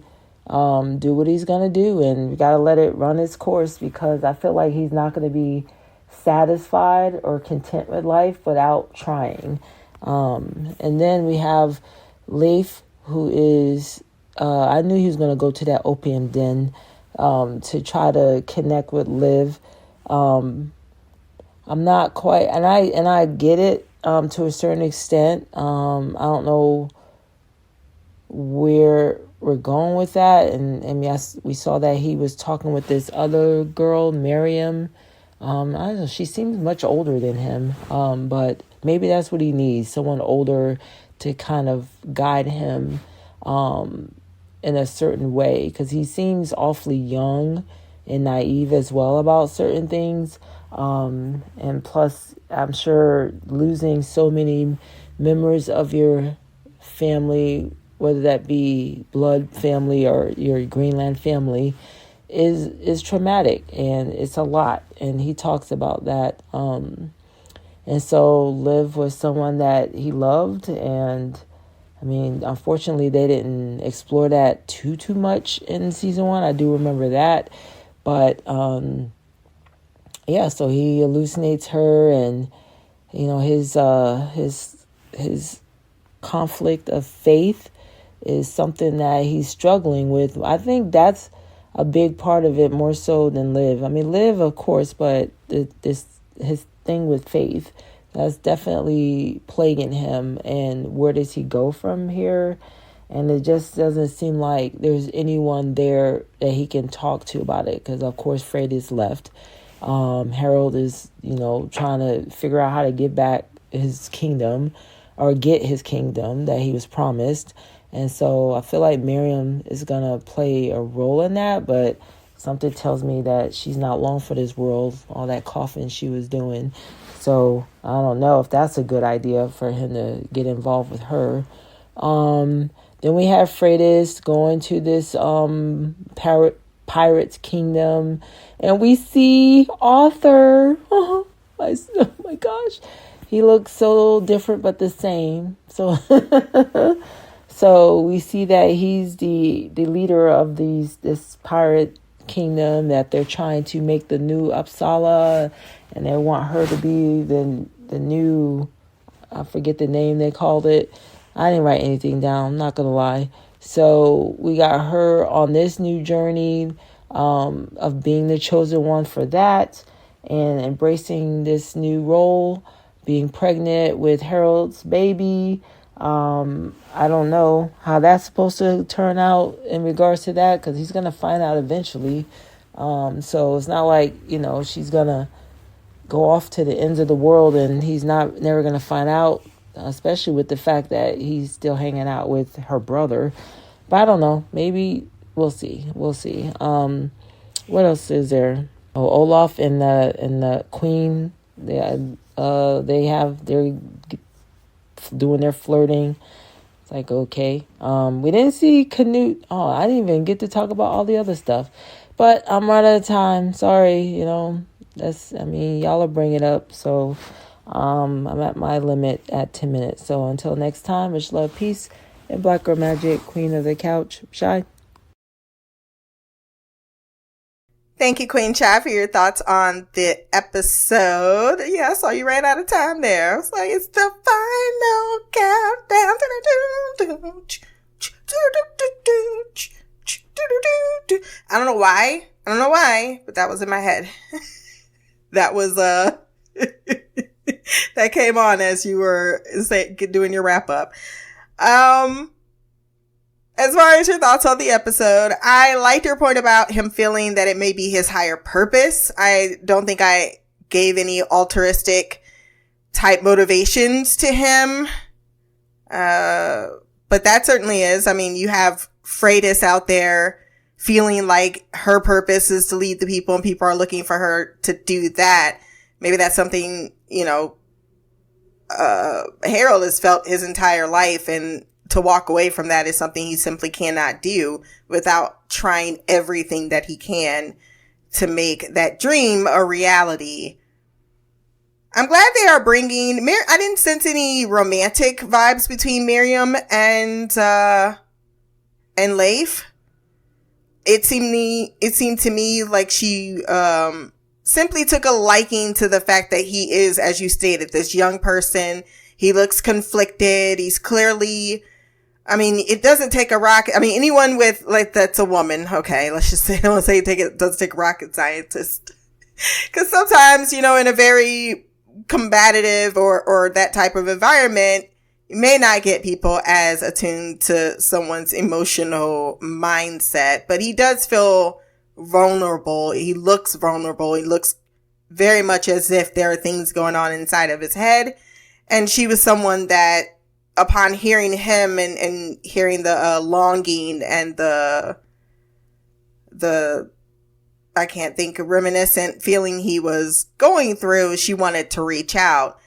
do what he's going to do, and we got to let it run its course, because I feel like he's not going to be satisfied or content with life without trying. And then we have Leif, who is, I knew he was going to go to that opium den to try to connect with Liv. I'm not quite, and I get it to a certain extent. I don't know where we're going with that. And yes, we saw that he was talking with this other girl, Miriam. I don't know, she seems much older than him, but maybe that's what he needs, someone older to kind of guide him in a certain way, because he seems awfully young and naive as well about certain things. And plus, I'm sure losing so many members of your family, whether that be blood family or your Greenland family, is traumatic, and it's a lot. And he talks about that. And so Liv was someone that he loved, and I mean, unfortunately, they didn't explore that too much in season 1. I do remember that, but yeah. So he hallucinates her, and his conflict of faith is something that he's struggling with. I think that's a big part of it, more so than Liv. I mean, Liv, of course, but his thing with faith, that's definitely plaguing him. And where does he go from here? And it just doesn't seem like there's anyone there that he can talk to about it, because of course Freydis left. Harald is, trying to figure out how to get back his kingdom, or get his kingdom that he was promised. And so I feel like Miriam is going to play a role in that, but something tells me that she's not long for this world, all that coughing she was doing. So I don't know if that's a good idea for him to get involved with her. Then we have Freydis going to this pirate's kingdom, and we see Arthur. Oh my gosh. He looks so different but the same. So So we see that he's the leader of this pirate kingdom, that they're trying to make the new Uppsala, and they want her to be the new, I forget the name they called it. I didn't write anything down, I'm not gonna lie. So we got her on this new journey of being the chosen one for that, and embracing this new role, being pregnant with Harold's baby. I don't know how that's supposed to turn out in regards to that, because he's going to find out eventually. So it's not like, she's going to go off to the ends of the world and he's never going to find out, especially with the fact that he's still hanging out with her brother. But I don't know. Maybe we'll see. What else is there? Oh, Olaf and the Queen. They're doing their flirting. It's like, okay. We didn't see Canute. Oh, I didn't even get to talk about all the other stuff. But I'm right out of time. Sorry, y'all are bringing it up. So I'm at my limit at 10 minutes. So until next time, much love, peace, and Black Girl Magic, Queen of the Couch, Shy. Thank you, Queen Shy, for your thoughts on the episode. Yeah, I saw you ran out of time there. I was like, it's the final countdown. I don't know why, but that was in my head. That was, that came on as you were doing your wrap up. As far as your thoughts on the episode, I liked your point about him feeling that it may be his higher purpose. I don't think I gave any altruistic type motivations to him. But that certainly is. I mean, you have Freydis out there feeling like her purpose is to lead the people, and people are looking for her to do that. Maybe that's something, Harald has felt his entire life, and to walk away from that is something he simply cannot do without trying everything that he can to make that dream a reality. I'm glad they are bringing I didn't sense any romantic vibes between Miriam and Leif. It seemed to me like she simply took a liking to the fact that he is, as you stated, this young person. He looks conflicted. He's clearly, I mean, it doesn't take a rocket. I mean, anyone with, like, that's a woman. Okay, let's just say, it doesn't take a rocket scientist. Because sometimes, you know, in a very combative or that type of environment, you may not get people as attuned to someone's emotional mindset, but he does feel vulnerable. He looks vulnerable. He looks very much as if there are things going on inside of his head. And she was someone that, upon hearing him and hearing the longing and the I can't think, reminiscent feeling he was going through, she wanted to reach out.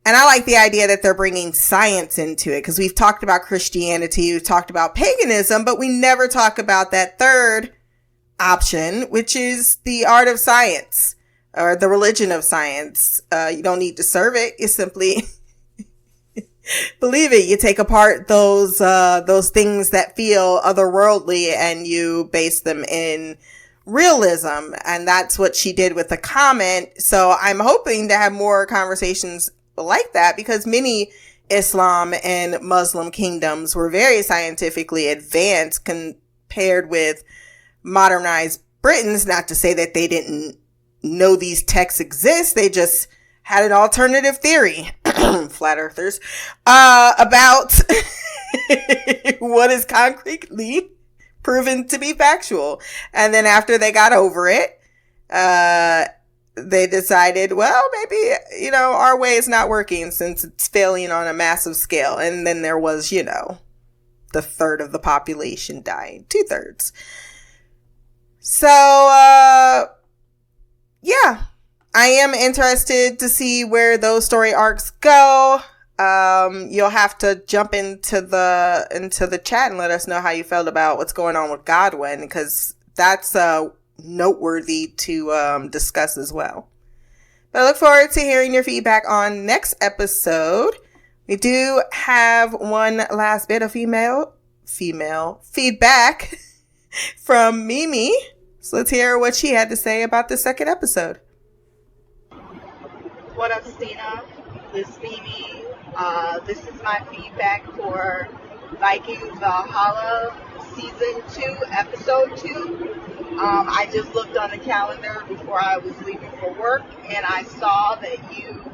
And I like the idea that they're bringing science into it, because we've talked about Christianity, we've talked about paganism, but we never talk about that third option, which is the art of science, or the religion of science. You don't need to serve it. You simply believe it. You take apart those things that feel otherworldly and you base them in realism. And that's what she did with the comment. So I'm hoping to have more conversations like that, because many Islam and Muslim kingdoms were very scientifically advanced compared with modernized Britons. Not to say that they didn't know these texts exist. They just had an alternative theory, flat earthers, about what is concretely proven to be factual. And then after they got over it, they decided, well, maybe, you know, our way is not working since it's failing on a massive scale. And then there was, you know, the third of the population dying, 2/3. So, yeah, I am interested to see where those story arcs go. You'll have to jump into the chat and let us know how you felt about what's going on with Godwin, because that's noteworthy to discuss as well. But I look forward to hearing your feedback on next episode. We do have one last bit of female feedback from Mimi. So let's hear what she had to say about the second episode. What up, Stina? This is Mimi. This is my feedback for Vikings Valhalla Season 2, Episode 2. I just looked on the calendar before I was leaving for work, and I saw that you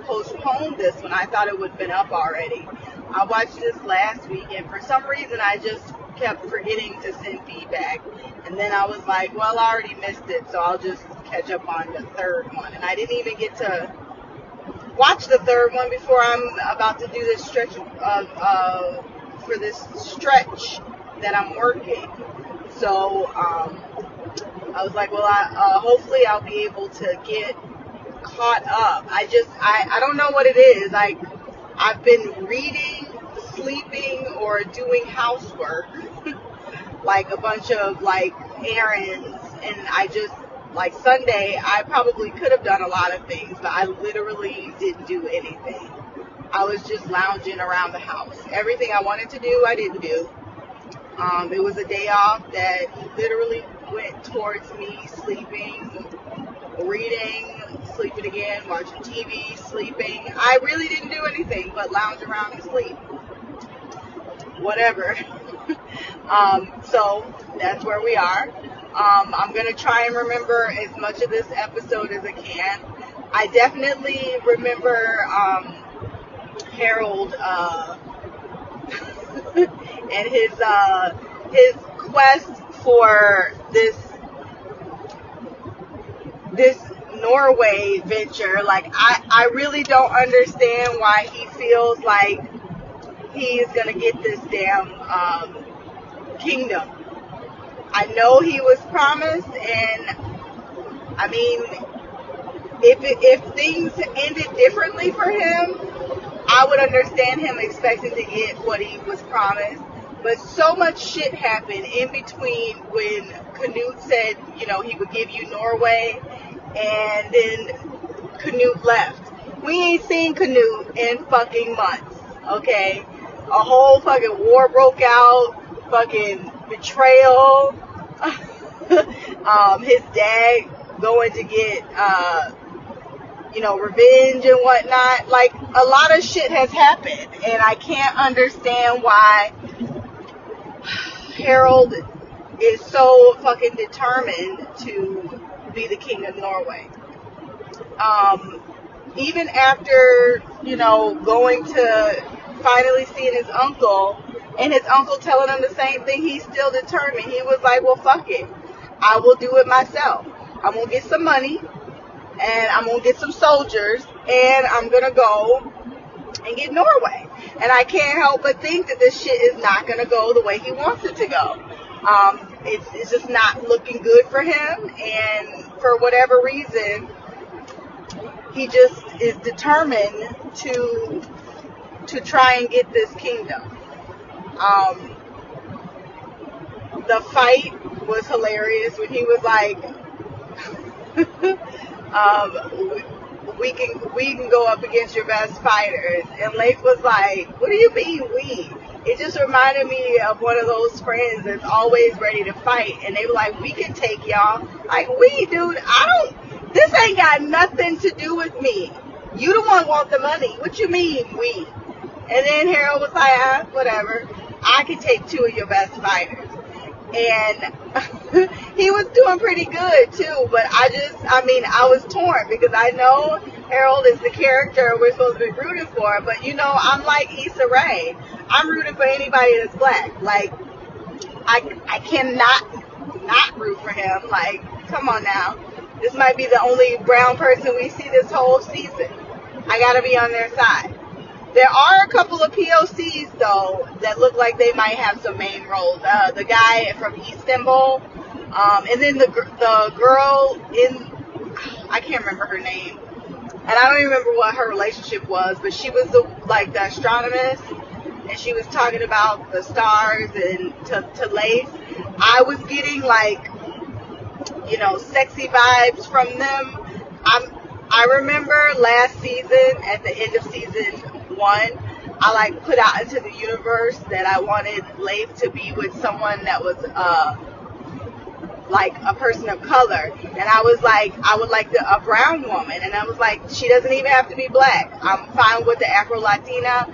postponed this one. I thought it would have been up already. I watched this last week, and for some reason I just kept forgetting to send feedback. And then I was like, well, I already missed it, so I'll just catch up on the third one. And I didn't even get to watch the third one before I'm about to do this stretch for this stretch that I'm working. So I was like, well, hopefully I'll be able to get caught up. I don't know what it is. Like, I've been reading, sleeping, or doing housework, like a bunch of like errands, and I just, like Sunday, I probably could have done a lot of things, but I literally didn't do anything. I was just lounging around the house. Everything I wanted to do, I didn't do. It was a day off that literally went towards me sleeping, reading, sleeping again, watching TV, sleeping. I really didn't do anything but lounge around and sleep. Whatever. So that's where we are. I'm going to try and remember as much of this episode as I can. I definitely remember Harald and his quest for this Norway venture. Like, I really don't understand why he feels like he is going to get this damn kingdom. I know he was promised, and I mean, if things ended differently for him, I would understand him expecting to get what he was promised. But so much shit happened in between when Canute said, you know, he would give you Norway, and then Canute left. We ain't seen Canute in fucking months, okay? A whole fucking war broke out, fucking betrayal, his dad going to get, revenge and whatnot. Like, a lot of shit has happened, and I can't understand why Harald is so fucking determined to be the king of Norway. Even after, going to finally seeing his uncle, and his uncle telling him the same thing, he's still determined. He was like, well, fuck it. I will do it myself. I'm going to get some money, and I'm going to get some soldiers, and I'm going to go and get Norway. And I can't help but think that this shit is not going to go the way he wants it to go. It's just not looking good for him, and for whatever reason, he just is determined to try and get this kingdom. The fight was hilarious when he was like, we can go up against your best fighters. And Leif was like, what do you mean we? It just reminded me of one of those friends that's always ready to fight. And they were like, we can take y'all. Like, we, dude, this ain't got nothing to do with me. You the one want the money. What you mean, we? And then Harald was like, whatever. I can take two of your best fighters. And he was doing pretty good too, but I was torn because I know Harald is the character we're supposed to be rooting for, but I'm like Issa Rae. I'm rooting for anybody that's black. Like, I cannot not root for him. Like, come on now. This might be the only brown person we see this whole season. I gotta be on their side. There are a couple of POCs, though, that look like they might have some main roles. The guy from Istanbul, and then the girl I can't remember her name. And I don't even remember what her relationship was, but she was the astronomist, and she was talking about the stars and to Leif. I was getting, sexy vibes from them. I remember last season, at the end of season 1, I put out into the universe that I wanted Leif to be with someone that was a person of color, and I was like, I would like a brown woman, and I was like, she doesn't even have to be black. I'm fine with the Afro-Latina,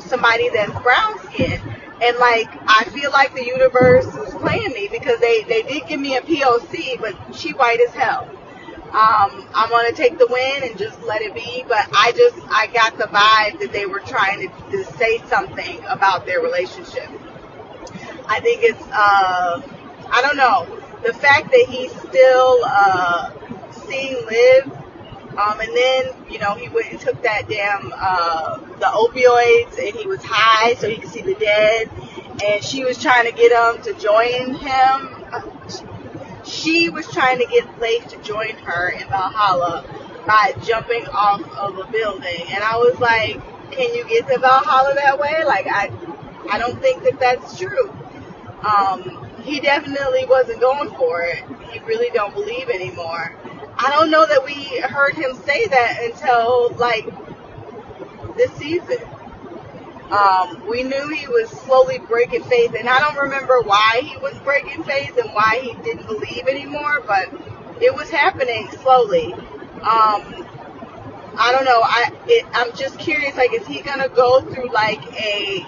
somebody that's brown skinned. And I feel like the universe was playing me because they did give me a POC, but she white as hell. I'm going to take the win and just let it be. But I got the vibe that they were trying to say something about their relationship. I think it's, I don't know, the fact that he's still seeing Liv, and then, he went and took that damn, the opioids, and he was high so he could see the dead, and she was trying to get him to join him. She was trying to get Leif to join her in Valhalla by jumping off of a building. And I was like, can you get to Valhalla that way? I don't think that that's true. He definitely wasn't going for it. He really don't believe anymore. I don't know that we heard him say that until, this season. We knew he was slowly breaking faith, and I don't remember why he was breaking faith and why he didn't believe anymore, but it was happening slowly. I don't know. I'm just curious. Is he gonna go through a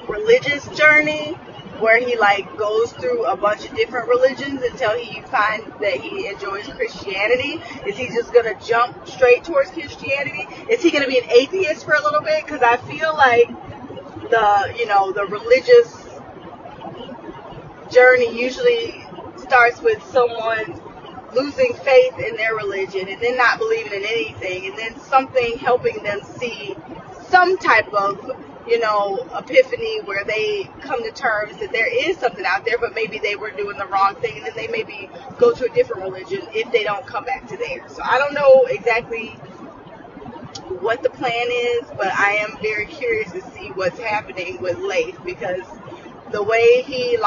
religious journey where he goes through a bunch of different religions until he finds that he enjoys Christianity? Is he just gonna jump straight towards Christianity? Is he gonna be an atheist for a little bit? Because I feel like the religious journey usually starts with someone losing faith in their religion and then not believing in anything, and then something helping them see some type of epiphany where they come to terms that there is something out there, but maybe they were doing the wrong thing, and then they maybe go to a different religion if they don't come back to theirs. So I don't know exactly what the plan is, but I am very curious to see what's happening with Leif, because the way he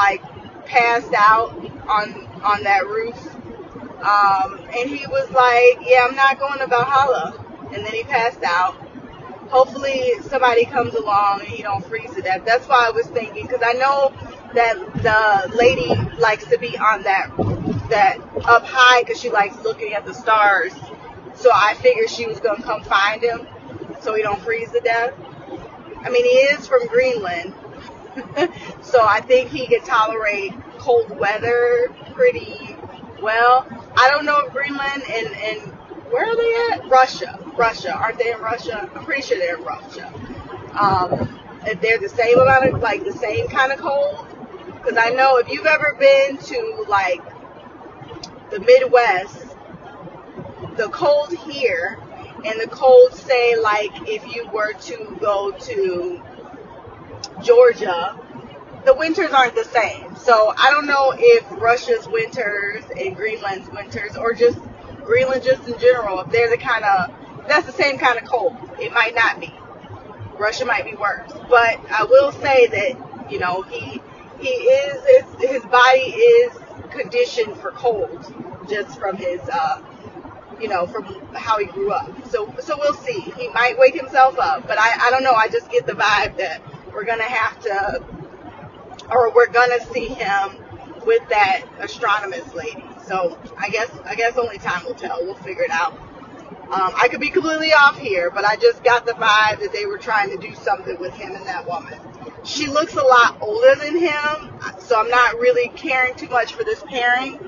passed out on that roof, and he was like, yeah, I'm not going to Valhalla, and then he passed out. Hopefully somebody comes along and he don't freeze to death. That's why I was thinking, because I know that the lady likes to be on that up high because she likes looking at the stars. So I figured she was going to come find him so he don't freeze to death. I mean, he is from Greenland, so I think he can tolerate cold weather pretty well. I don't know if Greenland and where are they at? Russia. Aren't they in Russia? I'm pretty sure they're in Russia. If they're the same amount of, the same kind of cold. Because I know if you've ever been to, the Midwest, the cold here and the cold, say, if you were to go to Georgia, the winters aren't the same. So I don't know if Russia's winters and Greenland's winters, or just Greenland just in general, if they're that's the same kind of cold. It might not be. Russia might be worse. But I will say that, he is, his body is conditioned for cold just from his, from how he grew up. So we'll see. He might wake himself up, but I don't know. I just get the vibe that we're going to see him with that astronomist lady. So I guess only time will tell. We'll figure it out. I could be completely off here, but I just got the vibe that they were trying to do something with him and that woman. She looks a lot older than him, so I'm not really caring too much for this pairing.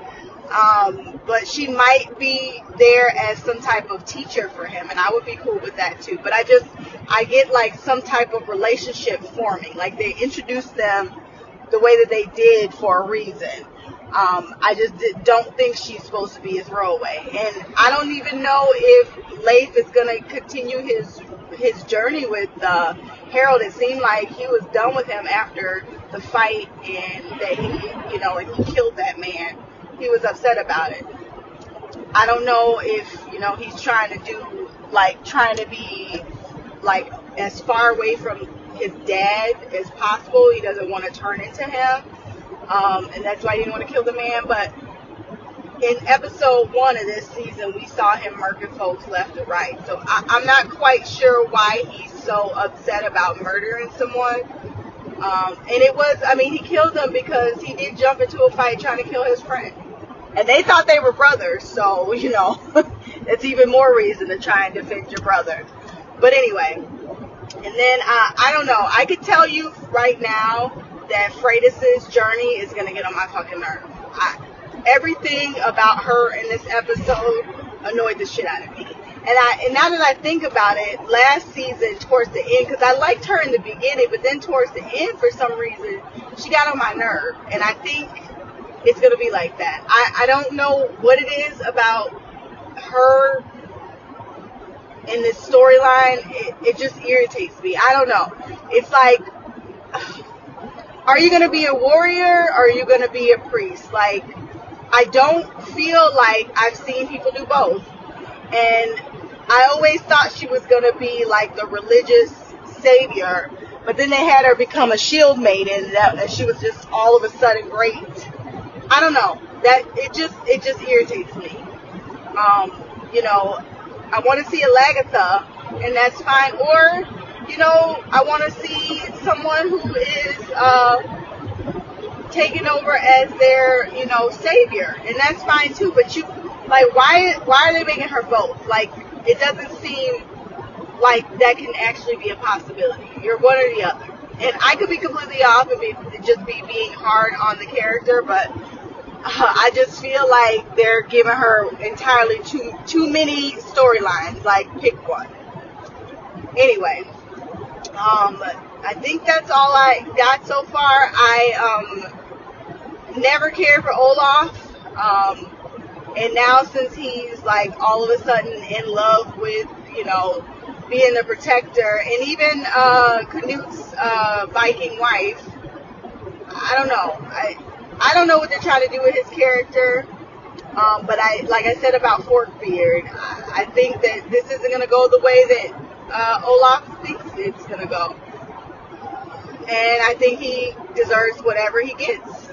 But she might be there as some type of teacher for him, and I would be cool with that too. But I get some type of relationship forming. They introduced them the way that they did for a reason. I just don't think she's supposed to be a throwaway. And I don't even know if Leif is going to continue his journey with Harald. It seemed like he was done with him after the fight, and that he killed that man. He was upset about it. I don't know if, he's trying to be as far away from his dad as possible. He doesn't want to turn into him. And that's why he didn't want to kill the man. But in episode 1 of this season, we saw him murder folks left and right. So I'm not quite sure why he's so upset about murdering someone. And he killed them because he did jump into a fight trying to kill his friend. And they thought they were brothers. So, it's even more reason to try and defend your brother. But anyway, and then I don't know. I could tell you right now that Freydis' journey is going to get on my fucking nerve. Everything about her in this episode annoyed the shit out of me. And now that I think about it, last season towards the end, because I liked her in the beginning, but then towards the end, for some reason, she got on my nerve. And I think it's going to be like that. I don't know what it is about her in this storyline. It just irritates me. I don't know. It's like, are you going to be a warrior or are you going to be a priest? I don't feel like I've seen people do both. And I always thought she was going to be the religious savior, but then they had her become a shield maiden, and she was just all of a sudden great. I don't know. That it just irritates me. I want to see a Lagatha, and that's fine. Or, I want to see someone who is taken over as their, savior, and that's fine too. But why are they making her both? It doesn't seem like that can actually be a possibility. You're one or the other. And I could be completely off and be being hard on the character, but I just feel like they're giving her entirely too many storylines. Pick one. Anyway, I think that's all I got so far. I never cared for Olaf, and now since he's all of a sudden in love with being the protector, and even Canute's Viking wife. I don't know. I don't know what they're trying to do with his character. But like I said about Forkbeard, I think that this isn't going to go the way that Olaf thinks it's going to go. And I think he deserves whatever he gets.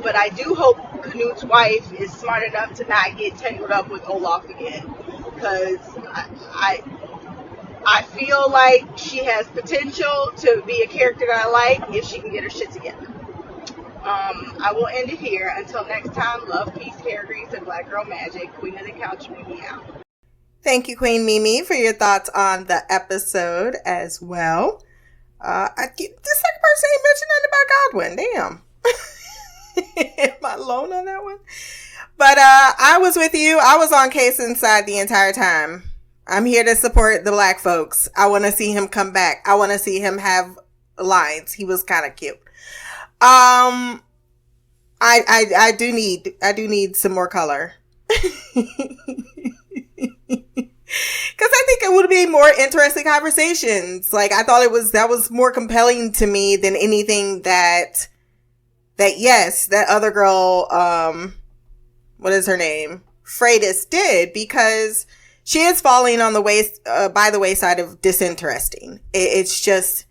But I do hope Canute's wife is smart enough to not get tangled up with Olaf again. Because I feel like she has potential to be a character that I like if she can get her shit together. I will end it here. Until next time, love, peace, hair grease, and black girl magic. Queen of the couch, Mimi out. Thank you, Queen Mimi, for your thoughts on the episode as well. The second person ain't mentioned nothing about Godwin. Damn. Am I alone on that one? But I was with you. I was on Case Inside the entire time. I'm here to support the black folks. I want to see him come back. I want to see him have lines. He was kind of cute. I do need some more color. Because I think it would be more interesting conversations. Like, I thought that was more compelling to me than anything that other girl, what is her name? Freydis did, because she is falling on the by the wayside of disinteresting. It's just,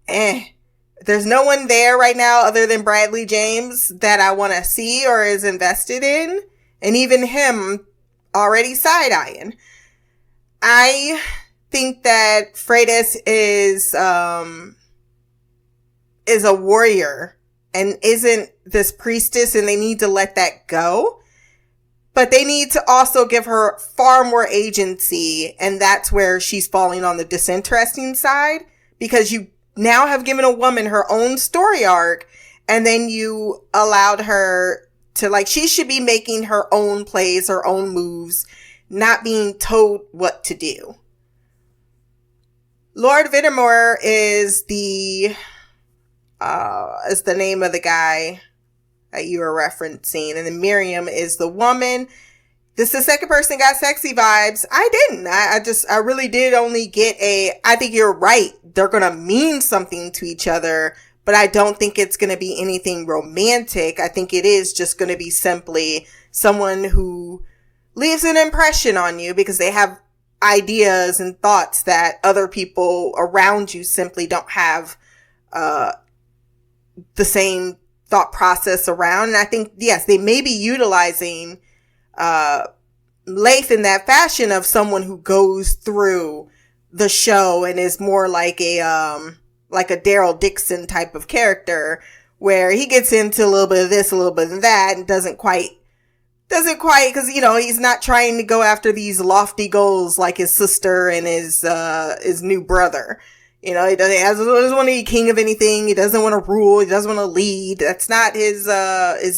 There's no one there right now other than Bradley James that I want to see or is invested in. And even him already side-eyeing. I think that Freydis is a warrior and isn't this priestess, and they need to let that go. But they need to also give her far more agency, and that's where she's falling on the disinteresting side, because you now have given a woman her own story arc, and then you allowed her to, like, she should be making her own plays, her own moves, not being told what to do. Lord Vittermore is the name of the guy that you were referencing, and then Miriam is the woman. This is the second person got sexy vibes. I didn't. I really did only get I think you're right. They're going to mean something to each other, but I don't think it's going to be anything romantic. I think it is just going to be simply someone who leaves an impression on you because they have ideas and thoughts that other people around you simply don't have, the same thought process around. And I think, yes, they may be utilizing, Leif in that fashion of someone who goes through the show and is more like a Daryl Dixon type of character, where he gets into a little bit of this, a little bit of that, and doesn't quite, because, he's not trying to go after these lofty goals like his sister and his new brother. He doesn't want to be king of anything. He doesn't want to rule. He doesn't want to lead. That's not his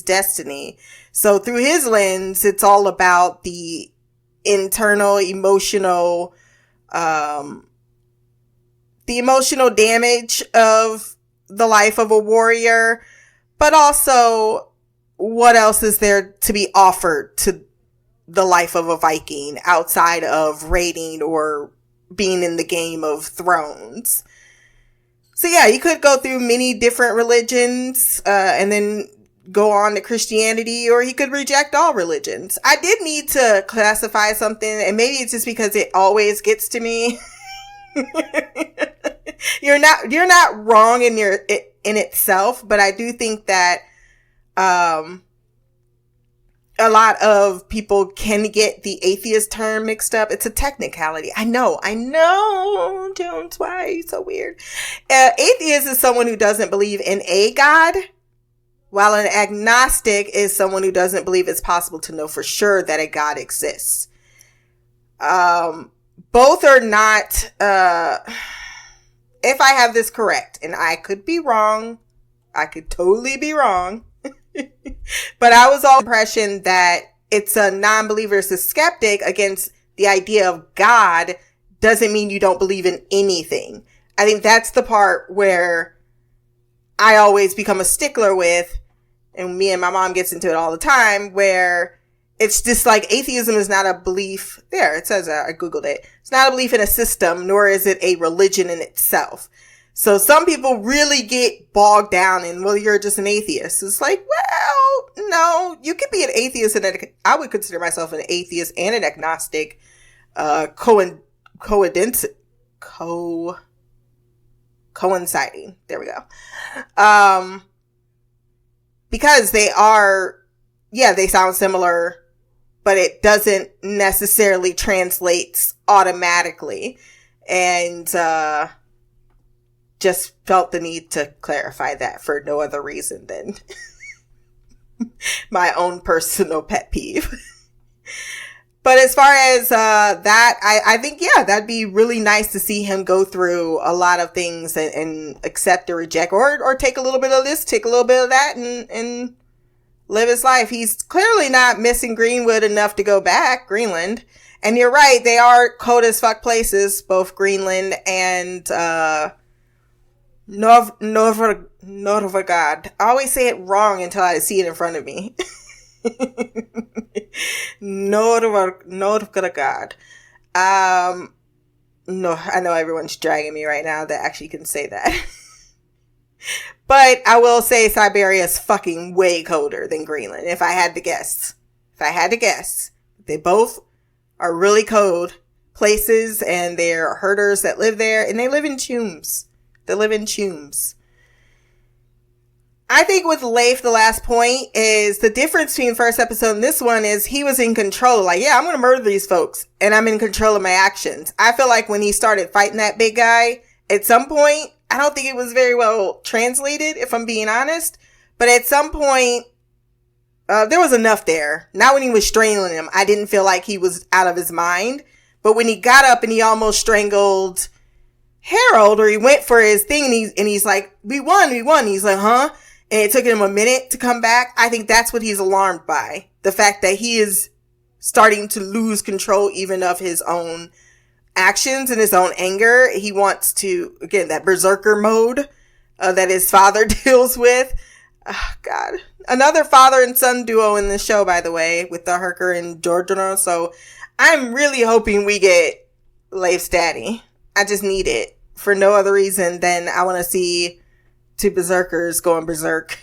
destiny. So through his lens, it's all about the internal emotional, the emotional damage of the life of a warrior, but also what else is there to be offered to the life of a Viking outside of raiding or being in the Game of Thrones. So yeah, you could go through many different religions, and then go on to Christianity, or he could reject all religions. I did need to classify something, and maybe it's just because it always gets to me. You're not wrong in itself, but I do think that a lot of people can get the atheist term mixed up. It's a technicality. I know, Jones, why are you so weird? Atheist is someone who doesn't believe in a God, while an agnostic is someone who doesn't believe it's possible to know for sure that a God exists. Both are not, if I have this correct, and I could be wrong, I could totally be wrong, but I was all impression that it's a non-believer is a skeptic against the idea of God doesn't mean you don't believe in anything. I think that's the part where I always become a stickler with, and me and my mom gets into it all the time, where it's just like atheism is not a belief. There, it says I Googled it. It's not a belief in a system, nor is it a religion in itself. So some people really get bogged down in, well, you're just an atheist. It's like, well, no, you could be an atheist and I would consider myself an atheist and an agnostic, coinciding. There we go. Because they are, they sound similar, but it doesn't necessarily translate automatically. And, just felt the need to clarify that for no other reason than my own personal pet peeve. But as far as that, I think, that'd be really nice to see him go through a lot of things and accept or reject, or take a little bit of this, take a little bit of that, and live his life. He's clearly not missing Greenwood enough to go back, Greenland. And you're right, they are cold as fuck places, both Greenland and Norvagard. I always say it wrong until I see it in front of me. Norvagard. No, I know everyone's dragging me right now that actually can say that. But I will say Siberia's fucking way colder than Greenland, if I had to guess. They both are really cold places, and they're herders that live there, and they live in tombs. I think with Leif, the last point is the difference between first episode and this one is he was in control. Like, I'm going to murder these folks and I'm in control of my actions. I feel like when he started fighting that big guy, at some point, I don't think it was very well translated, if I'm being honest. But at some point, there was enough there. Not when he was strangling him. I didn't feel like he was out of his mind. But when he got up and he almost strangled Harald, or he went for his thing, and he's like, we won. He's like, huh? And it took him a minute to come back. I think that's what he's alarmed by. The fact that he is starting to lose control even of his own actions and his own anger. He wants to, again, that berserker mode that his father deals with. Oh, God. Another father and son duo in the show, by the way, with the Herker and Giorgio. So I'm really hoping we get Leif's daddy. I just need it for no other reason than I want to see two berserkers going berserk.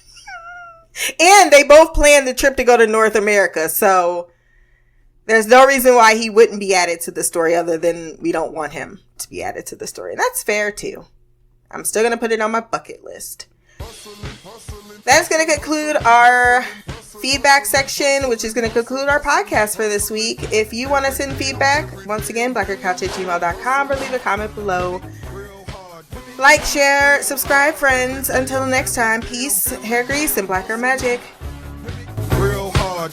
And they both planned the trip to go to North America. So there's no reason why he wouldn't be added to the story other than we don't want him to be added to the story. And that's fair too. I'm still going to put it on my bucket list. That's going to conclude our feedback section, which is going to conclude our podcast for this week. If you want to send feedback, once again, blackgirlcouch@gmail.com, or leave a comment below. Like, share, subscribe, friends. Until next time, peace, hair grease, and black girl magic. Real hard.